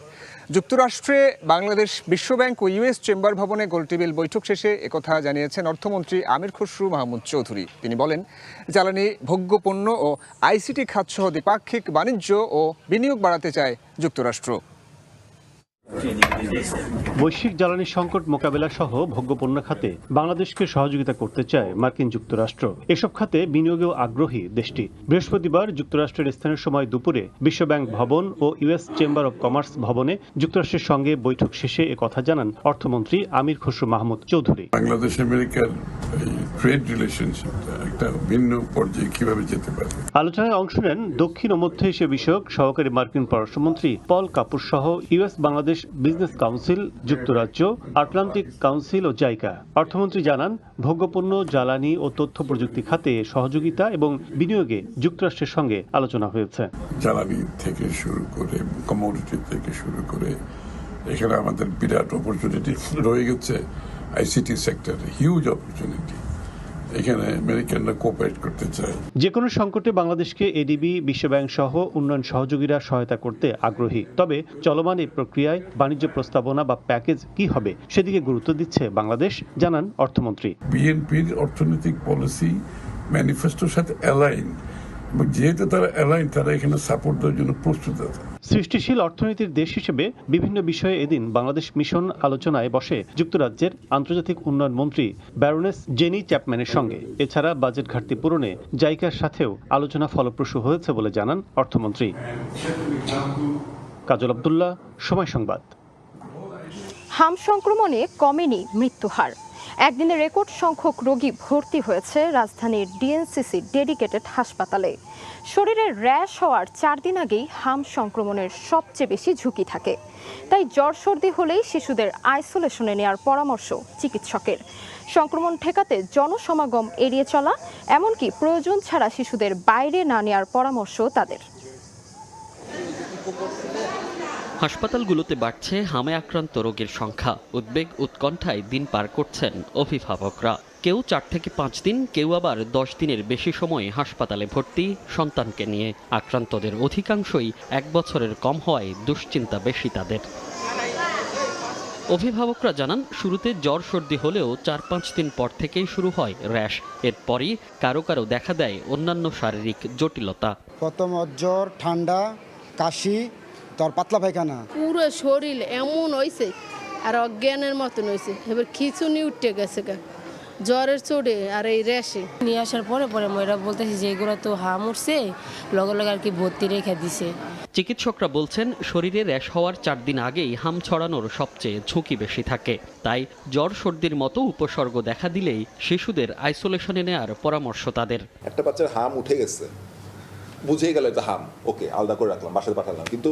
যুক্তরাষ্ট্রে বাংলাদেশ বিশ্বব্যাংক ও ইউএস চেম্বার ভবনে গোলটেবিল বৈঠক শেষে একথা জানিয়েছেন অর্থমন্ত্রী আমির খসরু মাহমুদ চৌধুরী। তিনি বলেন, জ্বালানি, ভোগ্যপণ্য ও আইসিটি খাতসহ দ্বিপাক্ষিক বাণিজ্য ও বিনিয়োগ বাড়াতে চায় যুক্তরাষ্ট্র। বৈশ্বিক জ্বালানি সংকট মোকাবেলা সহ ভোগ্যপণ্য খাতে বাংলাদেশকে সহযোগিতা করতে চায় মার্কিন যুক্তরাষ্ট্র। এসব খাতে বিনিয়োগেও আগ্রহী দেশটি। বৃহস্পতিবার যুক্তরাষ্ট্রের স্থানীয় সময় দুপুরে বিশ্বব্যাংক ভবন ও ইউএস চেম্বার অব কমার্স ভবনে যুক্তরাষ্ট্রের সঙ্গে বৈঠক শেষে একথা জানান অর্থমন্ত্রী আমির খসরু মাহমুদ চৌধুরী। বাংলাদেশ আমেরিকার ট্রেড রিলেশনশিপ একটা ভিন্ন পর্যায়ে কিভাবে যেতে পারে, আলোচনায় অংশ নেন দক্ষিণ ও মধ্য এশিয়া বিষয়ক সহকারী মার্কিন পররাষ্ট্রমন্ত্রী পল কাপুর সহ ইউএস বাংলাদেশ বিজনেস কাউন্সিল, যুক্তরাজ্য, আটলান্টিক কাউন্সিল ও জাইকা। অর্থমন্ত্রী জানান, ভোগ্যপণ্য, জ্বালানি ও তথ্য প্রযুক্তি খাতে সহযোগিতা এবং বিনিয়োগে যুক্তরাষ্ট্রের সঙ্গে আলোচনা হয়েছে। জ্বালানি থেকে শুরু করে কমোডিটি থেকে শুরু করে এখানে আমাদের বিরাট অপরচুনিটি রয়ে গেছে। আইসিটি সেক্টর হিউজ অপরচুনিটি, এখানে আমেরিকানরা কোঅপারেট করতে চায়। যে কোনো সংকটে বাংলাদেশকে এডিবি, বিশ্বব্যাংক সহ উন্নয়ন সহযোগীরা সহায়তা করতে আগ্রহী। তবে চলমান এই প্রক্রিয়ায় বাণিজ্য প্রস্তাবনা বা প্যাকেজ কি হবে সেদিকে গুরুত্ব দিচ্ছে বাংলাদেশ, জানান অর্থমন্ত্রী। বিএনপির অর্থনৈতিক পলিসি ম্যানিফেস্টোর সাথে অ্যালাইন, এবং যেহেতু তারা অ্যালাইন, তারা এখানে সাপোর্ট দেওয়ার জন্য প্রস্তুত আছে। সৃষ্টিশীল অর্থনীতির দেশ হিসেবে বিভিন্ন বিষয়ে এদিন বাংলাদেশ মিশন আলোচনায় বসে যুক্তরাজ্যের আন্তর্জাতিক উন্নয়ন মন্ত্রী ব্যারোনেস জেনি চ্যাপম্যানের সঙ্গে। এছাড়া বাজেট ঘাটতি পূরণে জাইকার সাথেও আলোচনা ফলপ্রসূ হয়েছে বলে জানান অর্থমন্ত্রী। কাজল আব্দুল্লাহ, সময় সংবাদ। হাম সংক্রমণে কমেনি মৃত্যুহার। একদিনে রেকর্ড সংখ্যক রোগী ভর্তি হয়েছে রাজধানীর ডিএনসিসি ডেডিকেটেড হাসপাতালে। শরীরের র্যাশ হওয়ার 4 দিন আগেই হাম সংক্রমণের সবচেয়ে বেশি ঝুঁকি থাকে। তাই জ্বর সর্দি হলেই শিশুদের আইসোলেশনে নেওয়ার পরামর্শ চিকিৎসকের। সংক্রমণ ঠেকাতে জনসমাগম এড়িয়ে চলা, এমনকি প্রয়োজন ছাড়া শিশুদের বাইরে না নেওয়ার পরামর্শ তাদের। হাসপাতালগুলোতে বাড়ছে হামে আক্রান্ত রোগীর সংখ্যা। উদ্বেগ উৎকণ্ঠায় দিন পার করছেন অভিভাবকরা। কেউ 4 থেকে 5 দিন, কেউ আবার 10 দিনের বেশি সময় হাসপাতালে ভর্তি সন্তানকে নিয়ে। আক্রান্তদের অধিকাংশই 1 বছরের কম হওয়ায় দুশ্চিন্তা বেশি তাদের। অভিভাবকরা জানান, শুরুতে জ্বর সর্দি হলেও 4-5 দিন পর থেকেই শুরু হয় র্যাশ। এরপরই কারো কারো দেখা দেয় অন্যান্য শারীরিক জটিলতা। প্রথম জ্বর, ঠান্ডা, কাশি, তোর পাতলা পায়খানা, পুরো শরীর এমন হয়েছে আর অজ্ঞানের মতন হয়েছে। এবার খিচুনি উঠে গেছে গা জ্বরের চোটে আর এই র্যাশে। নিয়ে আসার পরে মেয়েরা বলতেছে যে এগুলো তো হাম উঠছে, লগে লগে আর কি ভর্তি রেখে দিছে। চিকিৎসকরা বলছেন, শরীরে র্যাশ হওয়ার 4 দিন আগেই হাম ছড়ানোর সবচেয়ে ঝুঁকি বেশি থাকে। তাই জ্বর সর্দির মতো উপসর্গ দেখা দিলেই শিশুদের আইসোলেশনে নেওয়ার পরামর্শ তাদের। একটা বাচ্চার হাম উঠে গেছে, বুঝে গেল এটা হাম, ওকে আলাদা করে রাখলাম, বাসায় পাঠালাম। কিন্তু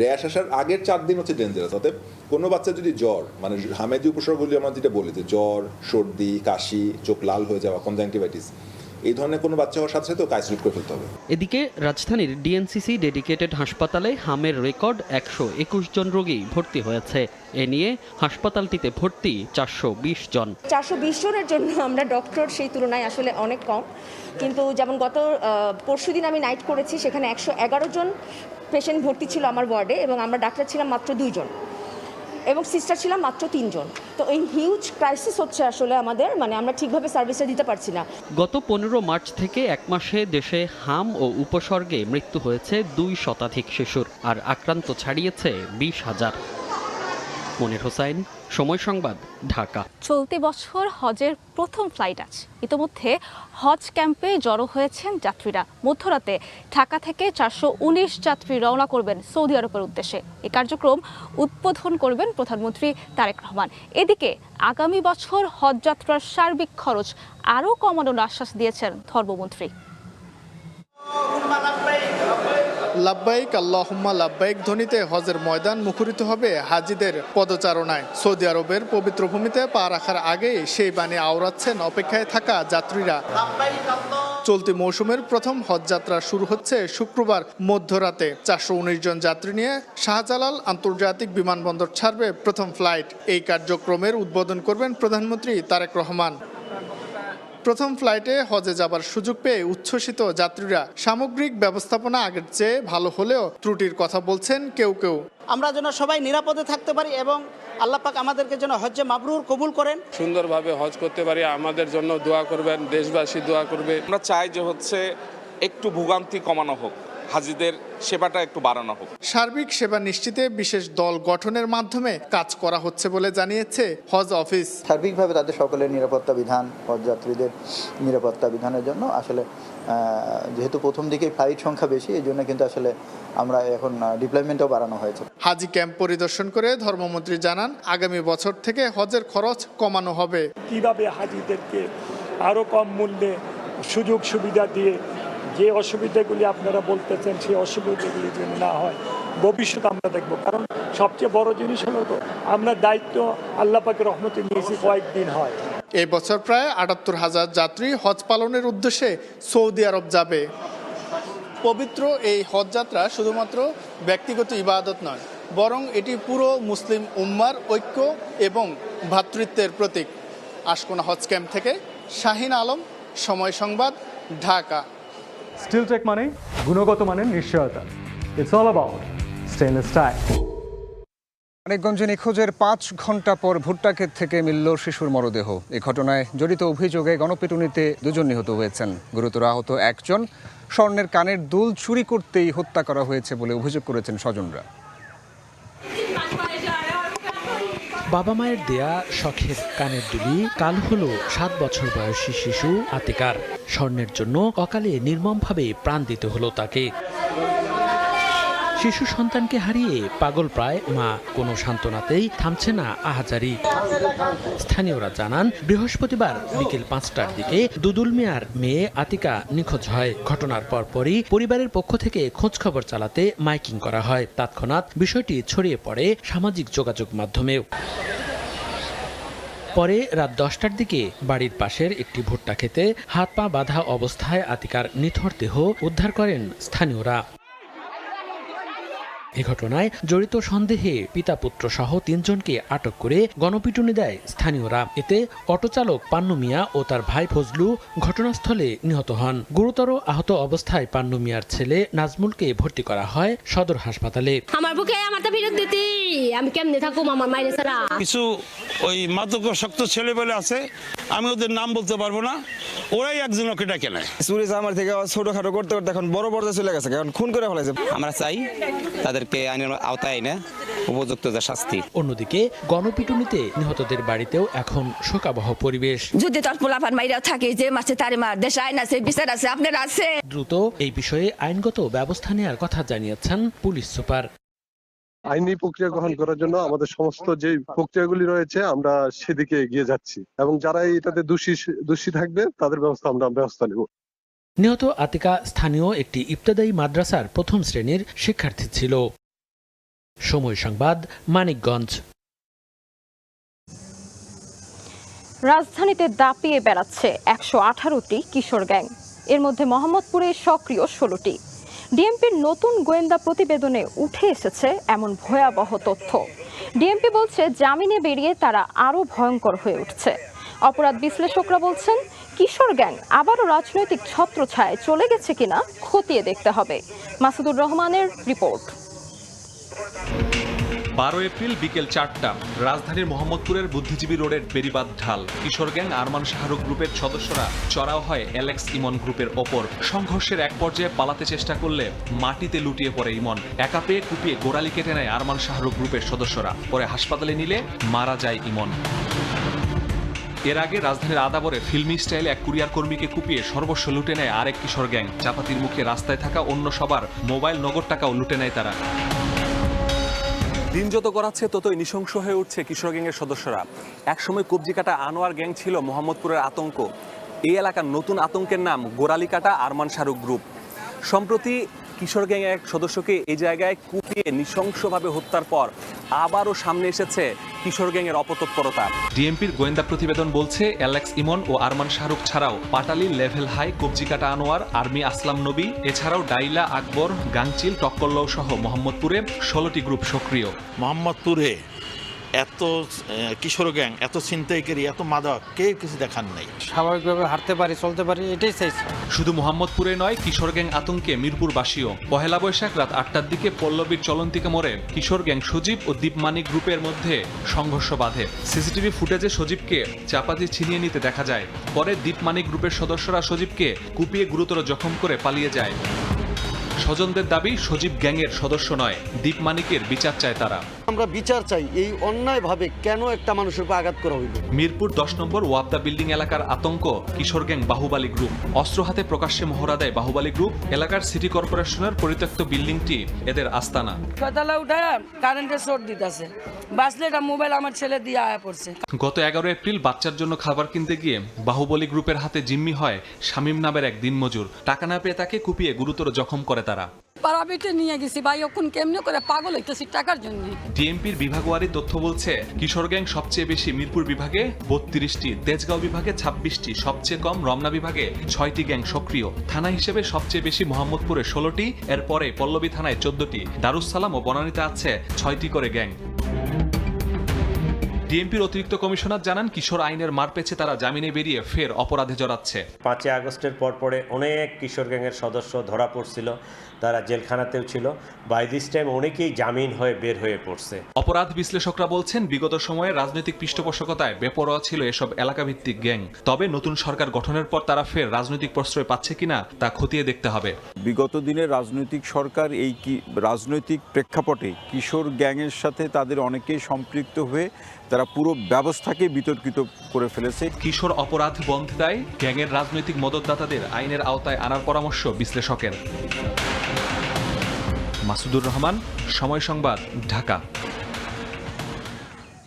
র্যাশ আসার আগের 4 দিন হচ্ছে ডেঞ্জারাস। অতএব কোনো বাচ্চা যদি জ্বর, মানে হামের যে উপসর্গগুলি আমরা যেটা বলি, যে জ্বর, সর্দি, কাশি, চোখ লাল হয়ে যাওয়া, কনজাংটিভাইটিস, এই ধরনের কোনো বাচ্চা হওয়ার সাথে সাথে ওকে আইসোলেট করে ফেলতে হবে। এদিকে রাজধানীর ডিএনসিসি ডেডিকেটেড হাসপাতালে হামের রেকর্ড 121 জন রোগী ভর্তি হয়েছে। এ নিয়ে হাসপাতালটিতে ভর্তি 420 জন। 420 জনের জন্য আমরা ডক্টর সেই তুলনায় আসলে অনেক কম। কিন্তু যেমন গত পরশুদিন আমি নাইট করেছি, সেখানে 111 জন পেশেন্ট ভর্তি ছিল আমার ওয়ার্ডে, এবং আমরা ডাক্তার ছিলাম মাত্র 2 জন এবং সিস্টার ছিলাম মাত্র 3 জন। তো এই হিউজ ক্রাইসিস হচ্ছে আসলে আমাদের, মানে আমরা ঠিকভাবে সার্ভিসটা দিতে পারছি না। গত 15 মার্চ থেকে 1 মাসে দেশে হাম ও উপসর্গে মৃত্যু হয়েছে 2 শতাধিক শিশুর, আর আক্রান্ত ছাড়িয়েছে 20,000। মনির হোসাইন, সময় সংবাদ, ঢাকা। চলতি বছর হজের প্রথম ফ্লাইট আছে। ইতোমধ্যে হজ ক্যাম্পে জড়ো হয়েছেন যাত্রীরা। মধ্যরাতে ঢাকা থেকে 419 যাত্রী রওনা করবেন সৌদি আরবের উদ্দেশ্যে। এই কার্যক্রম উদ্বোধন করবেন প্রধানমন্ত্রী তারেক রহমান। এদিকে আগামী বছর হজ যাত্রার সার্বিক খরচ আরও কমানোর আশ্বাস দিয়েছেন ধর্মমন্ত্রী। লাব্বাইক আল্লাহুম্মা লাব্বাইক ধ্বনিতে হজের ময়দান মুখরিত হবে হাজিদের পদচারণায়। সৌদি আরবের পবিত্র ভূমিতে পা রাখার আগেই সেই বাণী আওড়াচ্ছেন অপেক্ষায় থাকা যাত্রীরা। চলতি মৌসুমের প্রথম হজ যাত্রা শুরু হচ্ছে শুক্রবার মধ্যরাতে। 419 জন যাত্রী নিয়ে শাহজালাল আন্তর্জাতিক বিমানবন্দর ছাড়বে প্রথম ফ্লাইট। এই কার্যক্রমের উদ্বোধন করবেন প্রধানমন্ত্রী তারেক রহমান। প্রথম ফ্লাইটে হজে যাবার সুযোগ পেয়ে উচ্ছ্বসিত যাত্রীরা। সামগ্রিক ব্যবস্থাপনা আগের চেয়ে ভালো হলেও ত্রুটির কথা বলছেন কেউ কেউ। আমরা যেন সবাই নিরাপদে থাকতে পারি এবং আল্লাহ পাক আমাদেরকে যেন হজ্জে মাবরুর কবুল করেন, সুন্দরভাবে হজ করতে পারি। আমাদের জন্য দোয়া করবেন, দেশবাসী দোয়া করবে। আমরা চাই যে হচ্ছে একটু ভোগান্তি কমানো হোক, হাজিদের সেবাটা একটু বাড়ানো হোক। সার্বিক সেবা নিশ্চিতে বিশেষ দল গঠনের মাধ্যমে কাজ করা হচ্ছে বলে জানিয়েছে হজ অফিস। সার্বিকভাবে তাদের সকলের নিরাপত্তা বিধান, হজযাত্রীদের নিরাপত্তা বিধানের জন্য আসলে যেহেতু প্রথম দিকে ফ্লাইট সংখ্যা বেশি, এই জন্য কিন্তু আসলে আমরা এখন ডিপ্লয়মেন্টও বাড়ানো হয়েছে। হাজি ক্যাম্প পরিদর্শন করে ধর্মমন্ত্রী জানান, আগামী বছর থেকে হজের খরচ কমানো হবে। কিভাবে হাজিদেরকে আরও কম মূল্যে সুযোগ সুবিধা দিয়ে যে অসুবিধাগুলি আপনারা বলতেছেন সেই অসুবিধাগুলি যেন না হয় ভবিষ্যতে আমরা দেখব। কারণ সবচেয়ে বড় জিনিস হলো তো আমরা দায়িত্ব আল্লাহ পাকের রহমতে নিয়েছি কয়েকদিন হয়। এই বছর প্রায় ৭৮,০০০ যাত্রী হজ পালনের উদ্দেশ্যে সৌদি আরব যাবে। পবিত্র এই হজ যাত্রা শুধুমাত্র ব্যক্তিগত ইবাদত নয়, বরং এটি পুরো মুসলিম উম্মার ঐক্য এবং ভ্রাতৃত্বের প্রতীক। আশকোনা হজ ক্যাম্প থেকে শাহিন আলম, সময় সংবাদ, ঢাকা। স্টিলটেক মানে গুণগত মানের নিশ্চয়তা। It's all about stainless style. মানিকগঞ্জে নিখোঁজের ৫ ঘন্টা পর ভুট্টা ক্ষেত থেকে মিলল শিশুর মরদেহ। এই ঘটনায় জড়িত অভিযোগে গণপিটুনিতে ২ জন নিহত হয়েছেন। গুরুতর আহত একজন। স্বর্ণের কানের দুল চুরি করতেই হত্যা করা হয়েছে বলে অভিযোগ করেছেন স্বজনরা। বাবা মায়ের দেয়া শখের কানের দুলি কাল হলো ৭ বছর বয়সী শিশু আতিকার। স্বর্ণের জন্য অকালে নির্মমভাবে প্রাণ দিতে হলো তাকে। শিশু সন্তানকে হারিয়ে পাগল প্রায় মা। কোনো সান্ত্বনাতেই থামছে না আহাজারি। স্থানীয়রা জানান, বৃহস্পতিবার বিকেল ৫টার দিকে দুদুল মিয়ার মেয়ে আতিকা নিখোঁজ হয়। ঘটনার পরপরই পরিবারের পক্ষ থেকে খোঁজখবর চালাতে মাইকিং করা হয়। তৎক্ষণাৎ বিষয়টি ছড়িয়ে পড়ে সামাজিক যোগাযোগ মাধ্যমেও। পরে রাত ১০টার দিকে বাড়ির পাশের একটি ভুট্টা খেতে হাত পা বাঁধা অবস্থায় আতিকার নিথর দেহ উদ্ধার করেন স্থানীয়রা। এ ঘটনায় জড়িত সন্দেহে পিতা পুত্র সহ ৩ জনকে আটক করে গণপিটুনি দেয় স্থানীয়রা। এতে অটোচালক পান্নু মিয়া ও তার ভাই ফজলু ঘটনাস্থলে নিহত হন। গুরুতর আহত অবস্থায় পান্নু মিয়ার ছেলে নাজমুলকে ভর্তি করা হয় সদর হাসপাতালে। আমার বুকে আমার তো বিরোধ দিতি, আমি কেমনে থাকুম আমার মায়ের ছাড়া। কিছু ওই মাদকাসক্ত ছেলেবেলে আছে, আমি ওদের নাম বলতে পারবো না, ওরাই একজনকে ডেকে নেয়। চুরি আমার থেকে ছোটখাটো করতে করতে এখন বড় পর্যায়ে চলে গেছে, এখন খুন করে ফেলেছে। আমরা চাই তাদেরকে আইনের আওতায় এনে উপযুক্ত শাস্তি। অন্যদিকে গণপিটুনিতে নিহতদের বাড়িতেও এখন শোকাবহ পরিবেশ। যদি তোর পোলাপান মাইরা থাকে, যে মাসে তারে মার, দেশে আইন আছে, বিচার আছে, আপনার আছে। দ্রুত এই বিষয়ে আইনগত ব্যবস্থা নেওয়ার কথা জানিয়েছেন পুলিশ সুপার। আইনি প্রক্রিয়া গ্রহণ করার জন্য আমাদের সমস্ত যে প্রক্রিয়াগুলি রয়েছে আমরা সেদিকে এগিয়ে যাচ্ছি, এবং যারা এটাতে দোষী থাকবে তাদের আমরা ব্যবস্থা নেব। নিহত আতিকা স্থানীয় একটি ইবতেদায়ী মাদ্রাসার ১ম শ্রেণীর শিক্ষার্থী ছিল। সময় সংবাদ, মানিকগঞ্জ। রাজধানীতে দাপিয়ে বেড়াচ্ছে ১১৮টি কিশোর গ্যাং। এর মধ্যে মোহাম্মদপুরে সক্রিয় ১৬টি। ডিএমপির নতুন গোয়েন্দা প্রতিবেদনে উঠে এসেছে এমন ভয়াবহ তথ্য। ডিএমপি বলছে, জামিনে বেরিয়ে তারা আরও ভয়ঙ্কর হয়ে উঠছে। অপরাধ বিশ্লেষকরা বলছেন, কিশোর গ্যাং আবারও রাজনৈতিক ছত্রছায়ায় চলে গেছে কিনা খতিয়ে দেখতে হবে। মাসুদুর রহমানের রিপোর্ট। ১২ এপ্রিল বিকেল ৪টা, রাজধানীর মোহাম্মদপুরের বুদ্ধিজীবী রোডের বেরিবাদ ঢাল। কিশোর গ্যাং আরমান শাহরুখ গ্রুপের সদস্যরা চড়াও হয় অ্যালেক্স ইমন গ্রুপের ওপর। সংঘর্ষের এক পর্যায়ে পালাতে চেষ্টা করলে মাটিতে লুটিয়ে পড়ে ইমন। একা পেয়ে কুপিয়ে গোড়ালি কেটে নেয় আরমান শাহরুখ গ্রুপের সদস্যরা। পরে হাসপাতালে নিলে মারা যায় ইমন। এর আগে রাজধানীর আদাবরে ফিল্মি স্টাইলে এক কুরিয়ার কর্মীকে কুপিয়ে সর্বস্ব লুটে নেয় আরেক কিশোর গ্যাং। চাপাতির মুখে রাস্তায় থাকা অন্য সবার মোবাইল, নগদ টাকাও লুটে নেয় তারা। দিন যত গড়াচ্ছে ততই নৃশংস হয়ে উঠছে কিশোর গ্যাংয়ের সদস্যরা। একসময় কবজি কাটা আনোয়ার গ্যাং ছিল মোহাম্মদপুরের আতঙ্ক। এই এলাকার নতুন আতঙ্কের নাম গোড়ালি কাটা আরমান শাহরুখ গ্রুপ। সম্প্রতি কিশোর গ্যাংয়ের এক সদস্যকে এই জায়গায় কুপিয়ে নৃশংসভাবে হত্যার পর আবারও সামনে এসেছে কিশোর গ্যাংয়ের অপতৎপরতা। ডিএমপির গোয়েন্দা প্রতিবেদন বলছে, অ্যালেক্স ইমন ও আরমান শাহরুখ ছাড়াও পাটালি, লেভেল হাই, কবজিকাটা আনোয়ার, আর্মি আসলাম নবী, এছাড়াও ডাইলা, আকবর, গাংচিল, টক্কল্লাও সহ মোহাম্মদপুরে 16টি গ্রুপ সক্রিয়। মোহাম্মদপুরে এত কিশোর গ্যাং, এত ছিনতাইকারী, এত মাদক কেউ কিছু দেখার নেই। স্বাভাবিকভাবে হাঁটতে পারি, চলতে পারি, এটাই চাইছি। শুধু মোহাম্মদপুরে নয়, কিশোর গ্যাং আতঙ্কে মিরপুরবাসীও। পহেলা বৈশাখ রাত 8টার দিকে পল্লবীর চলন্তিকা মোড়ে কিশোর গ্যাং সজীব ও দীপমানিক গ্রুপের মধ্যে সংঘর্ষ বাধে। সিসিটিভি ফুটেজে সজীবকে চাপাতি ছিনিয়ে নিতে দেখা যায়। পরে দীপমানিক গ্রুপের সদস্যরা সজীবকে কুপিয়ে গুরুতর জখম করে পালিয়ে যায়। স্বজনদের দাবি, সজীব গ্যাংয়ের সদস্য নয়, দীপমানিকের বিচার চায় তারা। আমরা বিচার চাই, এই অন্যায়ভাবে কেন একটা মানুষের উপর আঘাত করা হইল। মিরপুর 10 নম্বর ওয়াবদা বিল্ডিং এলাকার আতঙ্ক কিশোর গ্যাং বাহুবালী গ্রুপ। অস্ত্র হাতে প্রকাশ্যে মহড়া দেয় বাহুবালী গ্রুপ। এলাকার সিটি কর্পোরেশনের পরিত্যক্ত বিল্ডিংটি এদের আস্তানা। সকালে উঠে কারেন্টের শর্ট দিতেছে, বাসলে এটা মোবাইল আমার ছেলে দিয়ে আয়া পড়ছে। গত 11 এপ্রিল বাচ্চার জন্য খাবার কিনতে গিয়ে বাহুবলী গ্রুপের হাতে জিম্মি হয় শামীম নামের এক দিনমজুর। টাকা না পেয়ে তাকে কুপিয়ে গুরুতর জখম করে তারা। প্রাইভেটে নিয়ে গেছি ভাই, এখন কেমনে করে পাগল হইতেছি টাকার জন্য। ডিএমপির বিভাগওয়ারি তথ্য বলছে কিশোর গ্যাং সবচেয়ে বেশি মিরপুর বিভাগে 32টি, তেজগাঁও বিভাগে 26টি, সবচেয়ে কম রমনা বিভাগে 6টি গ্যাং সক্রিয়। থানা হিসেবে সবচেয়ে বেশি মোহাম্মদপুরে 16টি, এরপরে পল্লবী থানায় 14টি, দারুসালাম ও বনানীতে আছে 6টি করে গ্যাং। ডিএমপির অতিরিক্ত কমিশনার জানান কিশোর আইনের মার পেছে তারা জামিনে বেরিয়ে ফের অপরাধে জড়াচ্ছে। 5 আগস্টের পরে অনেক কিশোর গ্যাংয়ের সদস্য ধরা পড়ছিল, তারা জেলখানাতেও ছিল। বাই দিস টাইম অনেকেই জামিন হয়ে বের হয়ে পড়ছে। অপরাধ বিশ্লেষকরা বলছেন বিগত সময়ে রাজনৈতিক পৃষ্ঠপোষকতায় বেপরোয়া ছিল এসব এলাকাভিত্তিক গ্যাং। তবে নতুন সরকার গঠনের পর তারা ফের রাজনৈতিক প্রশ্রয় পাচ্ছে কিনা তা খতিয়ে দেখতে হবে। বিগত দিনের রাজনৈতিক সরকার এই রাজনৈতিক প্রেক্ষাপটে কিশোর গ্যাংয়ের সাথে তাদের অনেকেই সম্পৃক্ত হয়ে তারা পুরো ব্যবস্থাকে বিতর্কিত করে ফেলেছে। কিশোর অপরাধ বন্ধে দেয় গ্যাংয়ের রাজনৈতিক মদতদাতাদের আইনের আওতায় আনার পরামর্শ বিশ্লেষকের। মাসুদুর রহমান, সময় সংবাদ, ঢাকা।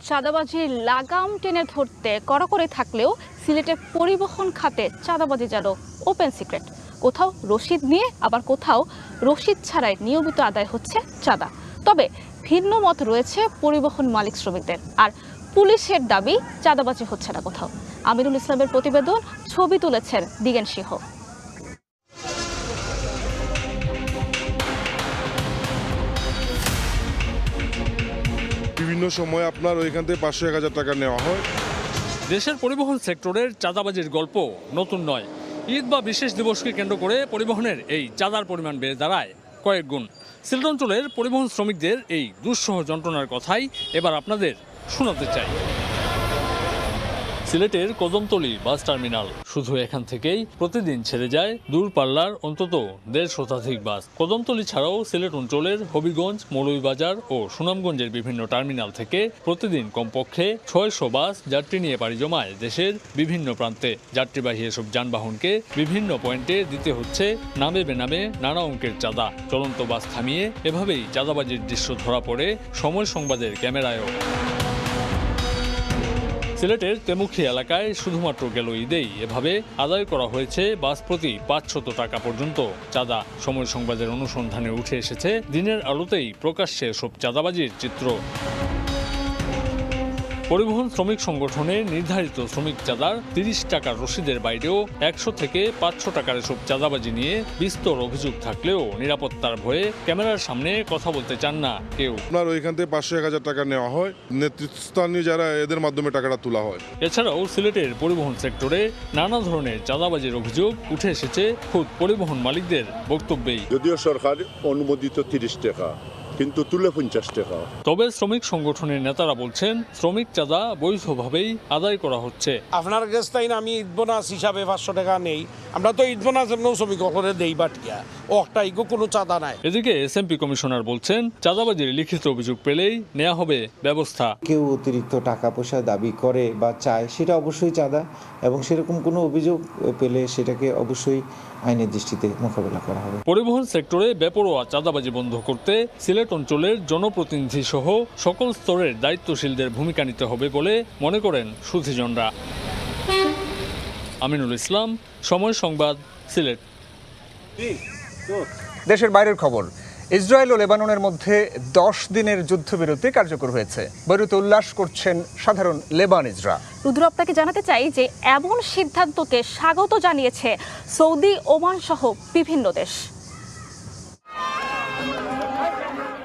চাঁদাবাজির লাগাম টেনে ধরতে কড়াকড়ি থাকলেও সিলেটে পরিবহন খাতে চাঁদাবাজি যেন ওপেন সিক্রেট। কোথাও রসিদ নিয়ে আবার কোথাও রসিদ ছাড়াই নিয়মিত আদায় হচ্ছে চাঁদা। তবে ভিন্ন মত রয়েছে পরিবহন মালিক শ্রমিকদের। আর পুলিশের দাবি চাঁদাবাজি হচ্ছে না কোথাও। আমিরুল ইসলামের প্রতিবেদন, ছবি তুলেছেন দিগেন সিংহ। বিভিন্ন সময় আপনার ওইখান থেকে 500-1000 টাকা নেওয়া হয়। দেশের পরিবহন সেক্টরের চাঁদাবাজির গল্প নতুন নয়। ঈদ বা বিশেষ দিবসকে কেন্দ্র করে পরিবহনের এই চাঁদার পরিমাণ বেড়ে দাঁড়ায় কয়েক গুণ। সিলেট অঞ্চলের পরিবহন শ্রমিকদের এই দুঃসহ যন্ত্রণার কথাই এবার আপনাদের শোনাতে চাই। সিলেটের কদমতলী বাস টার্মিনাল, শুধু এখান থেকেই প্রতিদিন ছেড়ে যায় দূরপাল্লার অন্তত 150 শতাধিক বাস। কদমতলী ছাড়াও সিলেট অঞ্চলের হবিগঞ্জ, মৌলভীবাজার ও সুনামগঞ্জের বিভিন্ন টার্মিনাল থেকে প্রতিদিন কমপক্ষে 600 বাস যাত্রী নিয়ে পাড়ি জমায় দেশের বিভিন্ন প্রান্তে। যাত্রীবাহী এসব যানবাহনকে বিভিন্ন পয়েন্টে দিতে হচ্ছে নামে বেনামে নানা অঙ্কের চাঁদা। চলন্ত বাস থামিয়ে এভাবেই চাঁদাবাজির দৃশ্য ধরা পড়ে সময় সংবাদের ক্যামেরায়ও। সিলেটের তেমুখী এলাকায় শুধুমাত্র গেল ঈদেই এভাবে আদায় করা হয়েছে বাস প্রতি 500 টাকা পর্যন্ত চাঁদা। সময় সংবাদের অনুসন্ধানে উঠে এসেছে দিনের আলোতেই প্রকাশ্যে সব চাঁদাবাজির চিত্র। পরিবহন শ্রমিক সংগঠনের নির্ধারিত শ্রমিক চাঁদার 30 টাকার রসিদের বাইরেও 100 থেকে 500 টাকার এসব চাঁদাবাজি নিয়ে বিস্তর অভিযোগ থাকলেও নিরাপত্তার ভয়ে ক্যামেরার সামনে কথা বলতে চান না কেউ। আপনার ওইখান থেকে 500-1000 টাকা নেওয়া হয়, নেতৃত্বস্থানীয় যারা এদের মাধ্যমে টাকাটা তোলা হয়। এছাড়াও সিলেটের পরিবহন সেক্টরে নানা ধরনের চাঁদাবাজির অভিযোগ উঠে এসেছে খোদ পরিবহন মালিকদের বক্তব্যেই। যদিও সরকার অনুমোদিত 30 টাকা, কিন্তু তুলে 50 টাকা। তবে শ্রমিক সংগঠনের নেতারা বলছেন শ্রমিক চাঁদা বৈধভাবেই আদায় করা হচ্ছে। আপনার কাছ থেকে আমি ঈদ বোনাস হিসাবে 500 টাকা নেই, আমরা তো ঈদ বোনাস এমন শ্রমিক করে দেই বাটিয়া, ওটাইগো কোনো চাঁদা নাই। এদিকে এসএমপি কমিশনার বলছেন চাঁদাবাজির লিখিত অভিযোগ পেলেই নেওয়া হবে ব্যবস্থা। কেউ অতিরিক্ত টাকা পয়সা দাবি করে বা চায় সেটা অবশ্যই চাঁদা, এবং সেরকম কোনো অভিযোগ পেলে সেটাকে অবশ্যই আইনের দৃষ্টিতে মোকাবেলা করা হবে। পরিবহন সেক্টরে বেপরোয়া চাঁদাবাজি বন্ধ করতে সিলেট অঞ্চলের জনপ্রতিনিধি সহ সকল স্তরের দায়িত্বশীলদের ভূমিকা নিতে হবে বলে মনে করেন সুধীজনরা। আমিনুল ইসলাম, সময় সংবাদ, সিলেট। দেশের বাইরের খবর। ইসরায়েল ও লেবাননের মধ্যে 10 দিনের যুদ্ধবিরতি কার্যকর হয়েছে। বৈরুতে উল্লাস করছেন সাধারণ লেবানিজরা। রুদ্র, আপনাকে জানাতে চাই যে এমন সিদ্ধান্তকে স্বাগত জানিয়েছে সৌদি, ওমান সহ বিভিন্ন দেশ।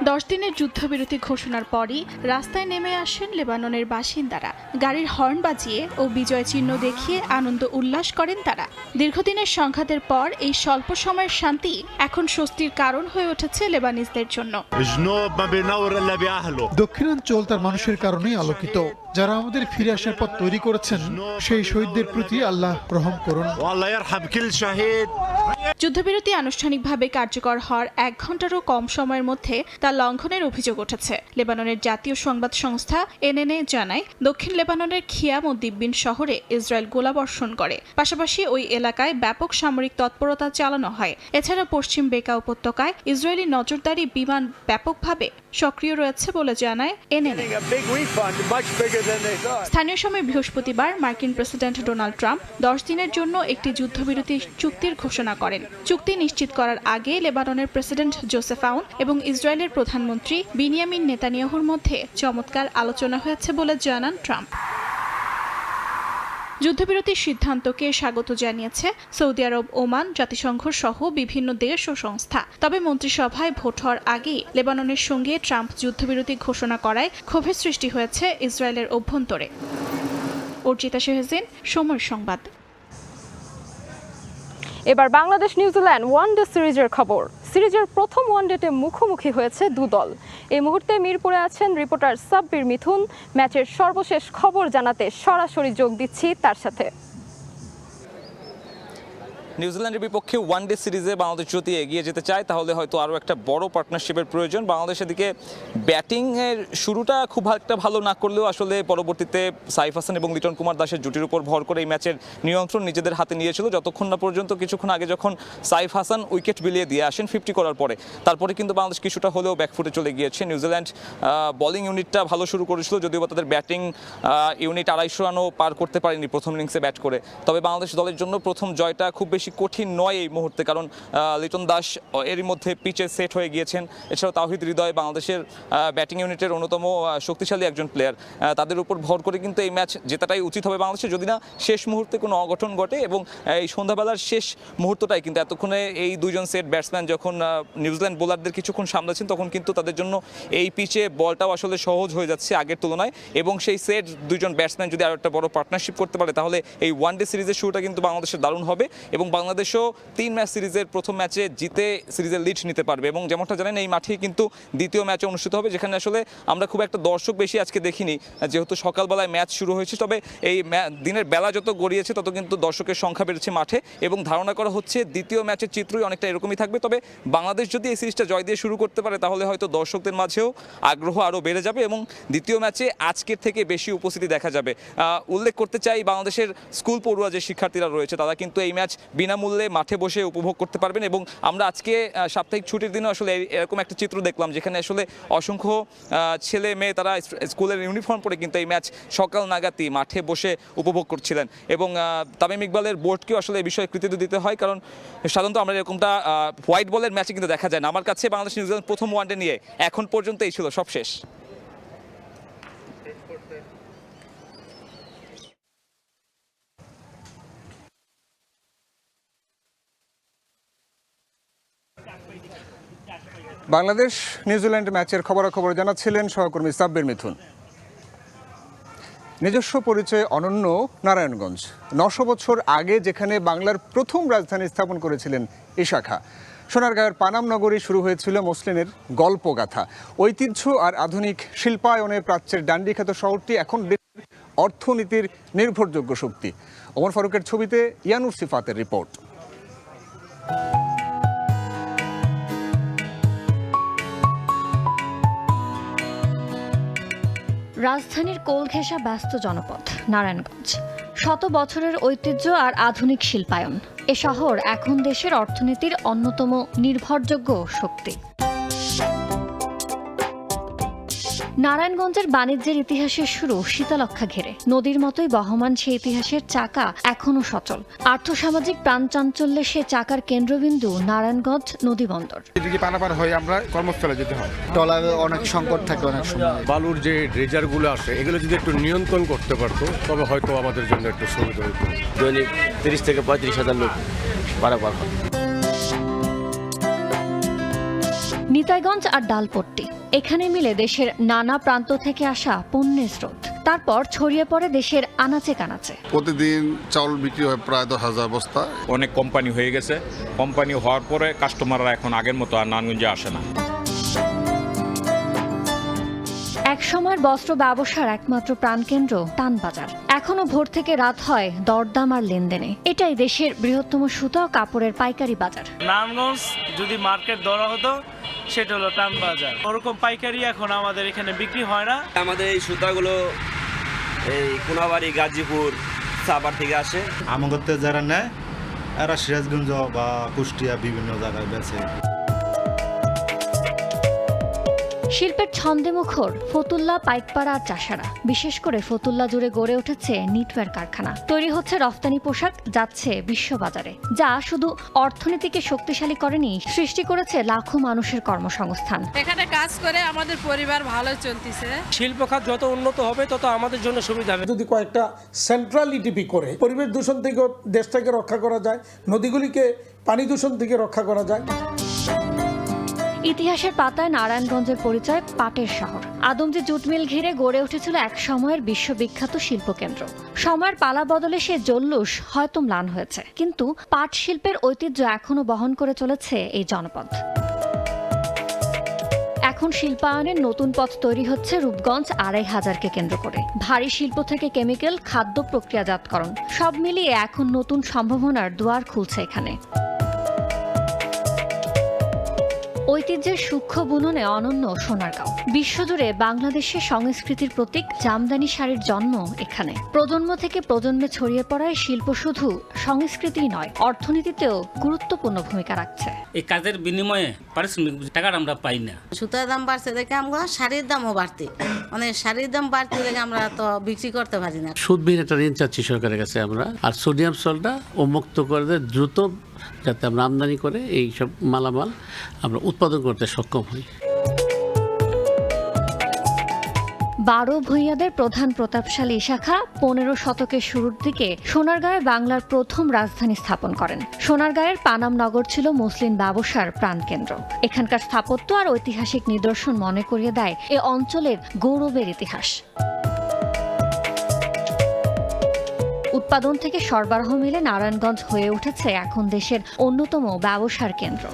10 দিনের যুদ্ধবিরতি ঘোষণার পরই রাস্তায় নেমে আসেন লেবাননের বাসিন্দারা। গাড়ির হর্ন বাজিয়ে ও বিজয় চিহ্ন দেখিয়ে আনন্দ উল্লাস করেন তারা। দীর্ঘদিনের সংঘাতের পর এই স্বল্প সময়ের শান্তি এখন স্বস্তির কারণ হয়ে উঠেছে লেবানিজদের জন্য। দক্ষিণাঞ্চল তার মানুষের কারণেই আলোকিত। যারা আমাদের ফিরে আসার পথ তৈরি করেছেন সেই শহীদদের প্রতি আল্লাহ রহম করুন। যুদ্ধবিরতি আনুষ্ঠানিকভাবে কার্যকর হওয়ার 1 ঘন্টারও কম সময়ের মধ্যে তা লঙ্ঘনের অভিযোগ উঠেছে। লেবাননের জাতীয় সংবাদ সংস্থা এনএনএ জানায়, দক্ষিণ লেবাননের খিয়াম ও দিব্বিন শহরে ইসরায়েল গোলাবর্ষণ করে। পাশাপাশি ওই এলাকায় ব্যাপক সামরিক তৎপরতা চালানো হয়। এছাড়া পশ্চিম বেকা উপত্যকায় ইসরায়েলি নজরদারি বিমান ব্যাপকভাবে সক্রিয় রয়েছে বলে জানায় এনএনএ। স্থানীয় সময় বৃহস্পতিবার মার্কিন প্রেসিডেন্ট ডোনাল্ড ট্রাম্প 10 দিনের জন্য একটি যুদ্ধবিরতি চুক্তির ঘোষণা করেন। চুক্তি নিশ্চিত করার আগে লেবাননের প্রেসিডেন্ট জোসেফ আউন এবং ইসরায়েলের প্রধানমন্ত্রী বিনিয়ামিন নেতানিয়াহুর মধ্যে চমৎকার আলোচনা হয়েছে বলে জানান ট্রাম্প। যুদ্ধবিরতির সিদ্ধান্তকে স্বাগত জানিয়েছে সৌদি আরব, ওমান, জাতিসংঘ সহ বিভিন্ন দেশ ও সংস্থা। তবে মন্ত্রিসভায় ভোট হওয়ার আগেই লেবাননের সঙ্গে ট্রাম্প যুদ্ধবিরতি ঘোষণা করায় ক্ষোভের সৃষ্টি হয়েছে ইসরায়েলের অভ্যন্তরে। অর্জিতা শেহজিন, সময় সংবাদ। এবার বাংলাদেশ নিউজিল্যান্ড ওয়ানডে সিরিজের খবর। সিরিজের প্রথম ওয়ানডেতে মুখোমুখি হয়েছে দু দল। এই মুহূর্তে মিরপুরে আছেন রিপোর্টার সাব্বির মিথুন। ম্যাচের সর্বশেষ খবর জানাতে সরাসরি যোগ দিচ্ছি তার সাথে। নিউজিল্যান্ডের বিপক্ষে ওয়ানডে সিরিজে বাংলাদেশ যদি এগিয়ে যেতে চায় তাহলে হয়তো আরও একটা বড় পার্টনারশিপের প্রয়োজন। বাংলাদেশের দিকে ব্যাটিংয়ের শুরুটা খুব একটা ভালো না করলেও আসলে পরবর্তীতে সাইফ হাসান এবং লিটন কুমার দাসের জুটির উপর ভর করে এই ম্যাচের নিয়ন্ত্রণ নিজেদের হাতে নিয়েছিল, যতক্ষণ না পর্যন্ত কিছুক্ষণ আগে যখন সাইফ হাসান উইকেট বিলিয়ে দিয়ে আসেন 50 করার পরে। তারপরে কিন্তু বাংলাদেশ কিছুটা হলেও ব্যাকফুটে চলে গিয়েছে। নিউজিল্যান্ড বোলিং ইউনিটটা ভালো শুরু করেছিল, যদিও বা তাদের ব্যাটিং ইউনিট 250 রানও পার করতে পারেনি প্রথম ইনিংসে ব্যাট করে। তবে বাংলাদেশ দলের জন্য প্রথম জয়টা খুব বেশি কঠিন নয় এই মুহূর্তে, কারণ লিটন দাস এরই মধ্যে পিচে সেট হয়ে গিয়েছেন। এছাড়াও তাওহিদ হৃদয় বাংলাদেশের ব্যাটিং ইউনিটের অন্যতম শক্তিশালী একজন প্লেয়ার। তাদের উপর ভর করে কিন্তু এই ম্যাচ জেতাটাই উচিত হবে বাংলাদেশের, যদি না শেষ মুহূর্তে কোনো অঘটন ঘটে। এবং এই সন্ধ্যাবেলার শেষ মুহূর্তটাই কিন্তু এতক্ষণে এই দুইজন সেট ব্যাটসম্যান যখন নিউজিল্যান্ড বোলারদের কিছুক্ষণ সামলাচ্ছেন তখন কিন্তু তাদের জন্য এই পিচে বলটাও আসলে সহজ হয়ে যাচ্ছে আগের তুলনায়। এবং সেই সেট দুইজন ব্যাটসম্যান যদি আরও একটা বড় পার্টনারশিপ করতে পারে তাহলে এই ওয়ানডে সিরিজের শুরুটা কিন্তু বাংলাদেশের দারুণ হবে। এবং বাংলাদেশও 3 ম্যাচ সিরিজের প্রথম ম্যাচে জিতে সিরিজের লিড নিতে পারবে। এবং যেমনটা জানেন এই মাঠেই কিন্তু দ্বিতীয় ম্যাচে অনুষ্ঠিত হবে, যেখানে আসলে আমরা খুব একটা দর্শক বেশি আজকে দেখিনি, যেহেতু সকালবেলায় ম্যাচ শুরু হয়েছে। তবে এই দিনের বেলা যত গড়িয়েছে তত কিন্তু দর্শকের সংখ্যা বেড়েছে মাঠে, এবং ধারণা করা হচ্ছে দ্বিতীয় ম্যাচের চিত্রই অনেকটা এরকমই থাকবে। তবে বাংলাদেশ যদি এই সিরিজটা জয় দিয়ে শুরু করতে পারে তাহলে হয়তো দর্শকদের মাঝেও আগ্রহ আরও বেড়ে যাবে এবং দ্বিতীয় ম্যাচে আজকের থেকে বেশি উপস্থিতি দেখা যাবে। উল্লেখ করতে চাই বাংলাদেশের স্কুল পড়ুয়া যে শিক্ষার্থীরা রয়েছে তারা কিন্তু এই ম্যাচ বিনামূল্যে মাঠে বসে উপভোগ করতে পারবেন। এবং আমরা আজকে সাপ্তাহিক ছুটির দিনে আসলে এরকম একটা চিত্র দেখলাম, যেখানে আসলে অসংখ্য ছেলে মেয়ে তারা স্কুলের ইউনিফর্ম পরে কিন্তু এই ম্যাচ সকাল নাগাদই মাঠে বসে উপভোগ করছিলেন। এবং তামিম ইকবালের বোর্ডকেও আসলে এই বিষয়ে কৃতিত্ব দিতে হয়, কারণ সাধারণত আমরা এরকমটা হোয়াইট বলের ম্যাচে কিন্তু দেখা যায় না। আমার কাছে বাংলাদেশ নিউজিল্যান্ড প্রথম ওয়ানডে নিয়ে এখন পর্যন্ত এই ছিল সব শেষ। বাংলাদেশ নিউজিল্যান্ড ম্যাচের খবরাখবর জানাচ্ছিলেন সহকর্মী সাব্বির মিথুন। নিজস্ব পরিচয়ে অনন্য নারায়ণগঞ্জ। 900 বছর আগে যেখানে বাংলার প্রথম রাজধানী স্থাপন করেছিলেন ইশাখা, সোনারগাঁয়ের পানাম নগরী শুরু হয়েছিল মসলিনের গল্পগাথা। ঐতিহ্য আর আধুনিক শিল্পায়নে প্রাচ্যের ডান্ডিখ্যাত শহরটি এখন অর্থনীতির নির্ভরযোগ্য শক্তি। ওমর ফারুকের ছবিতে ইয়ানুর সিফাতের রিপোর্ট। রাজধানীর কোল ঘেঁষা ব্যস্ত জনপদ নারায়ণগঞ্জ। শত বছরের ঐতিহ্য আর আধুনিক শিল্পায়ন, এ শহর এখন দেশের অর্থনীতির অন্যতম নির্ভরযোগ্য শক্তি। নারায়ণগঞ্জের বাণিজ্যের ইতিহাসের শুরু শীতলক্ষা ঘেরে। নদীর মতোই বহমান সেই ইতিহাসের চাকা এখনও সচল। আর্থসামাজিক প্রাণচাঞ্চল্যে সে চাকার কেন্দ্রবিন্দু নারায়ণগঞ্জ নদী বন্দর। এদিকে পানাপার হয়ে আমরা কর্মস্থলে যেতে হয়। ট্রলারে অনেক সংকট থাকে, অনেক সময় বালুর যে ড্রেজারগুলো আসে এগুলো যদি একটু নিয়ন্ত্রণ করতে পারতো তবে হয়তো আমাদের জন্য একটু সুবিধা হতো। দৈনিক 30 থেকে 35,000 লোক পারাপার হয়। নিতাইগঞ্জ আর ডালপট্টি, এখানে মিলে দেশের নানা প্রান্ত থেকে আসা পণ্যের স্রোত। তারপর ছড়িয়ে পড়ে দেশের আনাচে কানাচে। প্রতিদিন চাউল বিক্রি হয় প্রায় 10,000 বস্তা। অনেক কোম্পানি হয়ে গেছে, কোম্পানি হওয়ার পরে কাস্টমাররা এখন আগের মতো আর নারায়ণগঞ্জে আসে না। একসময়ের বস্ত্র ব্যবসার একমাত্র প্রাণকেন্দ্র টানবাজার। এখনো ভোর থেকে রাত হয় দরদাম আর লেনদেনে। এটাই দেশের বৃহত্তম সুতা ও কাপড়ের পাইকারি বাজার। নারায়ণগঞ্জ যদি মার্কেট ধরা হতো সেটা হলো টানবাজার। ওরকম পাইকারি এখন আমাদের এখানে বিক্রি হয় না। আমাদের এই সুতাগুলো এই কোনাবাড়ি, গাজীপুর, সাভার থেকে আসে। আমাদের যারা নেয় এরা সিরাজগঞ্জ বা কুষ্টিয়া বিভিন্ন জায়গায় বেচে। শিল্পের ছন্দে মুখর ফতুল্লা, পাইকপাড়া আর চাষারা। বিশেষ করে ফতুল্লা জুড়ে গড়ে উঠেছে নিটওয়্যার কারখানা। তৈরি হচ্ছে রফতানি পোশাক, যাচ্ছে বিশ্ববাজারে, যা শুধু অর্থনীতিকে শক্তিশালী করেনি, সৃষ্টি করেছে লাখো মানুষের কর্মসংস্থান। এখানে কাজ করে আমাদের পরিবার ভালো চলতেছে। শিল্প খাত যত উন্নত হবে তত আমাদের জন্য সুবিধা হবে। যদি কয়েকটা সেন্ট্রাল ইটিপি করে পরিবেশ দূষণ থেকে দেশটাকে রক্ষা করা যায়, নদীগুলিকে পানি দূষণ থেকে রক্ষা করা যায়। ইতিহাসের পাতায় নারায়ণগঞ্জের পরিচয় পাটের শহর। আদমজি জুট মিল ঘিরে গড়ে উঠেছিল এক সময়ের বিশ্ববিখ্যাত শিল্পকেন্দ্র। সময়ের পালা বদলে সে জল্লুস হয়তো ম্লান হয়েছে, কিন্তু পাট শিল্পের ঐতিহ্য এখনো বহন করে চলেছে এই জনপদ। এখন শিল্পায়নের নতুন পথ তৈরি হচ্ছে রূপগঞ্জ ২৫০০কে কেন্দ্র করে। ভারী শিল্প থেকে কেমিক্যাল, খাদ্য প্রক্রিয়াজাতকরণ, সব মিলিয়ে এখন নতুন সম্ভাবনার দুয়ার খুলছে এখানে। ঐতিহ্যের সূক্ষ্ম বুননে অনন্য সোনারগাঁও। বিশ্বজুড়ে বাংলাদেশের সংস্কৃতির প্রতীক জামদানি শাড়ির জন্ম এখানে। প্রজন্ম থেকে প্রজন্মে ছড়িয়ে পড়ায় শিল্প শুধু সংস্কৃতিই নয়, অর্থনীতিতেও গুরুত্বপূর্ণ ভূমিকা রাখছে। এই কাজের বিনিময়ে পারিশ্রমিক টাকাটা আমরা পাই না। সুতার দাম বাড়ছে দেখে আমরা শাড়ির দামও বাড়তে, মানে শাড়ির দাম বাড়তে দেখে আমরা তো বিক্রি করতে পারি না। সুদবিহীন একটা ঋণ চাচ্ছি সরকারের কাছে আমরা, আর সোডিয়াম সল্টটা উন্মুক্ত করে দেয় দ্রুত, যাতে আমরা আমদানি করে এই সব মালামাল আমরা উৎপাদন করতে সক্ষম হই। ১২ ভূঁইয়াদের প্রধান প্রতাপশালী শাখা ১৫ শতকের শুরুর দিকে সোনারগাঁয়ে বাংলার প্রথম রাজধানী স্থাপন করেন। সোনারগাঁয়ের পানাম নগর ছিল মুসলিম ব্যবসার প্রাণকেন্দ্র। এখানকার স্থাপত্য আর ঐতিহাসিক নিদর্শন মনে করিয়ে দেয় এ অঞ্চলের গৌরবের ইতিহাস। উৎপাদন থেকে সরবরাহ মিলে নারায়ণগঞ্জ হয়ে উঠেছে এখন দেশের অন্যতম ব্যবসার কেন্দ্র।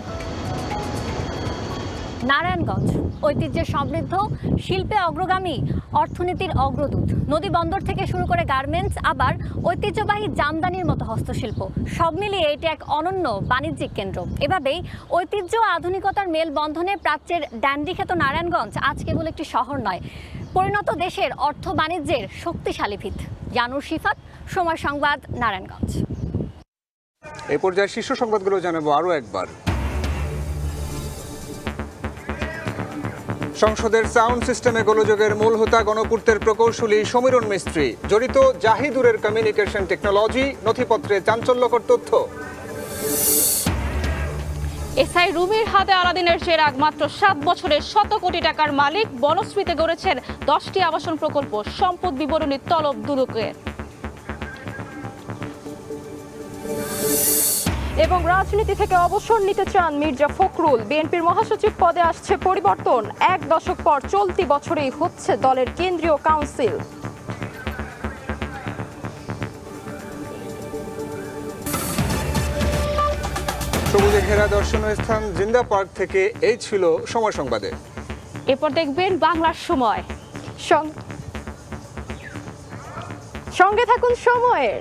নারায়ণগঞ্জ ঐতিহ্যে সমৃদ্ধ, শিল্পে অগ্রগামী, অর্থনীতির অগ্রদূত। নদী বন্দর থেকে শুরু করে গার্মেন্টস, আবার ঐতিহ্যবাহী জামদানির মতো হস্তশিল্প, সব মিলিয়ে এটি এক অনন্য বাণিজ্যিক কেন্দ্র। এভাবেই ঐতিহ্য আধুনিকতার মেলবন্ধনে প্রাচ্যের ড্যান্ডিখ্যাত নারায়ণগঞ্জ আজ কেবল একটি শহর নয়, পরিণত দেশের অর্থ বাণিজ্যের শক্তিশালী ভিত। জানুর শিফাত, সময় সংবাদ, নারায়ণগঞ্জ। এই পর্যায়ে শীর্ষ সংবাদগুলো জানাবো আরও একবার। সংসদের সাউন্ড সিস্টেমে গোলযোগের মূল হোতা গণপূর্তের প্রকৌশলী সমীরণ মিস্ত্রি, জড়িত জাহিদুরের কমিউনিকেশন টেকনোলজি, নথিপত্রে চাঞ্চল্যকর তথ্য। এসআই রুমির হাতে আলাদিনের চেরাগ, মাত্র ৭ বছরের ১০০ কোটি টাকার মালিক, বনশ্রীতে গড়েছেন ১০টি আবাসন প্রকল্প, সম্পদ বিবরণী তলব দুদকের। এবং রাজনীতি থেকে অবসর নিতে চান মির্জা ফখরুল। বিএনপির মহাসচিব পদে আসছে পরিবর্তন। ১ দশক পর চলতি বছরেই হচ্ছে দলের কেন্দ্রীয় কাউন্সিল। সবুজে ঘেরা দর্শনীয় স্থান জিন্দা পার্ক থেকে এই ছিল সময় সংবাদে। এরপর দেখবেন বাংলার সময়। সঙ্গে থাকুন সময়ের।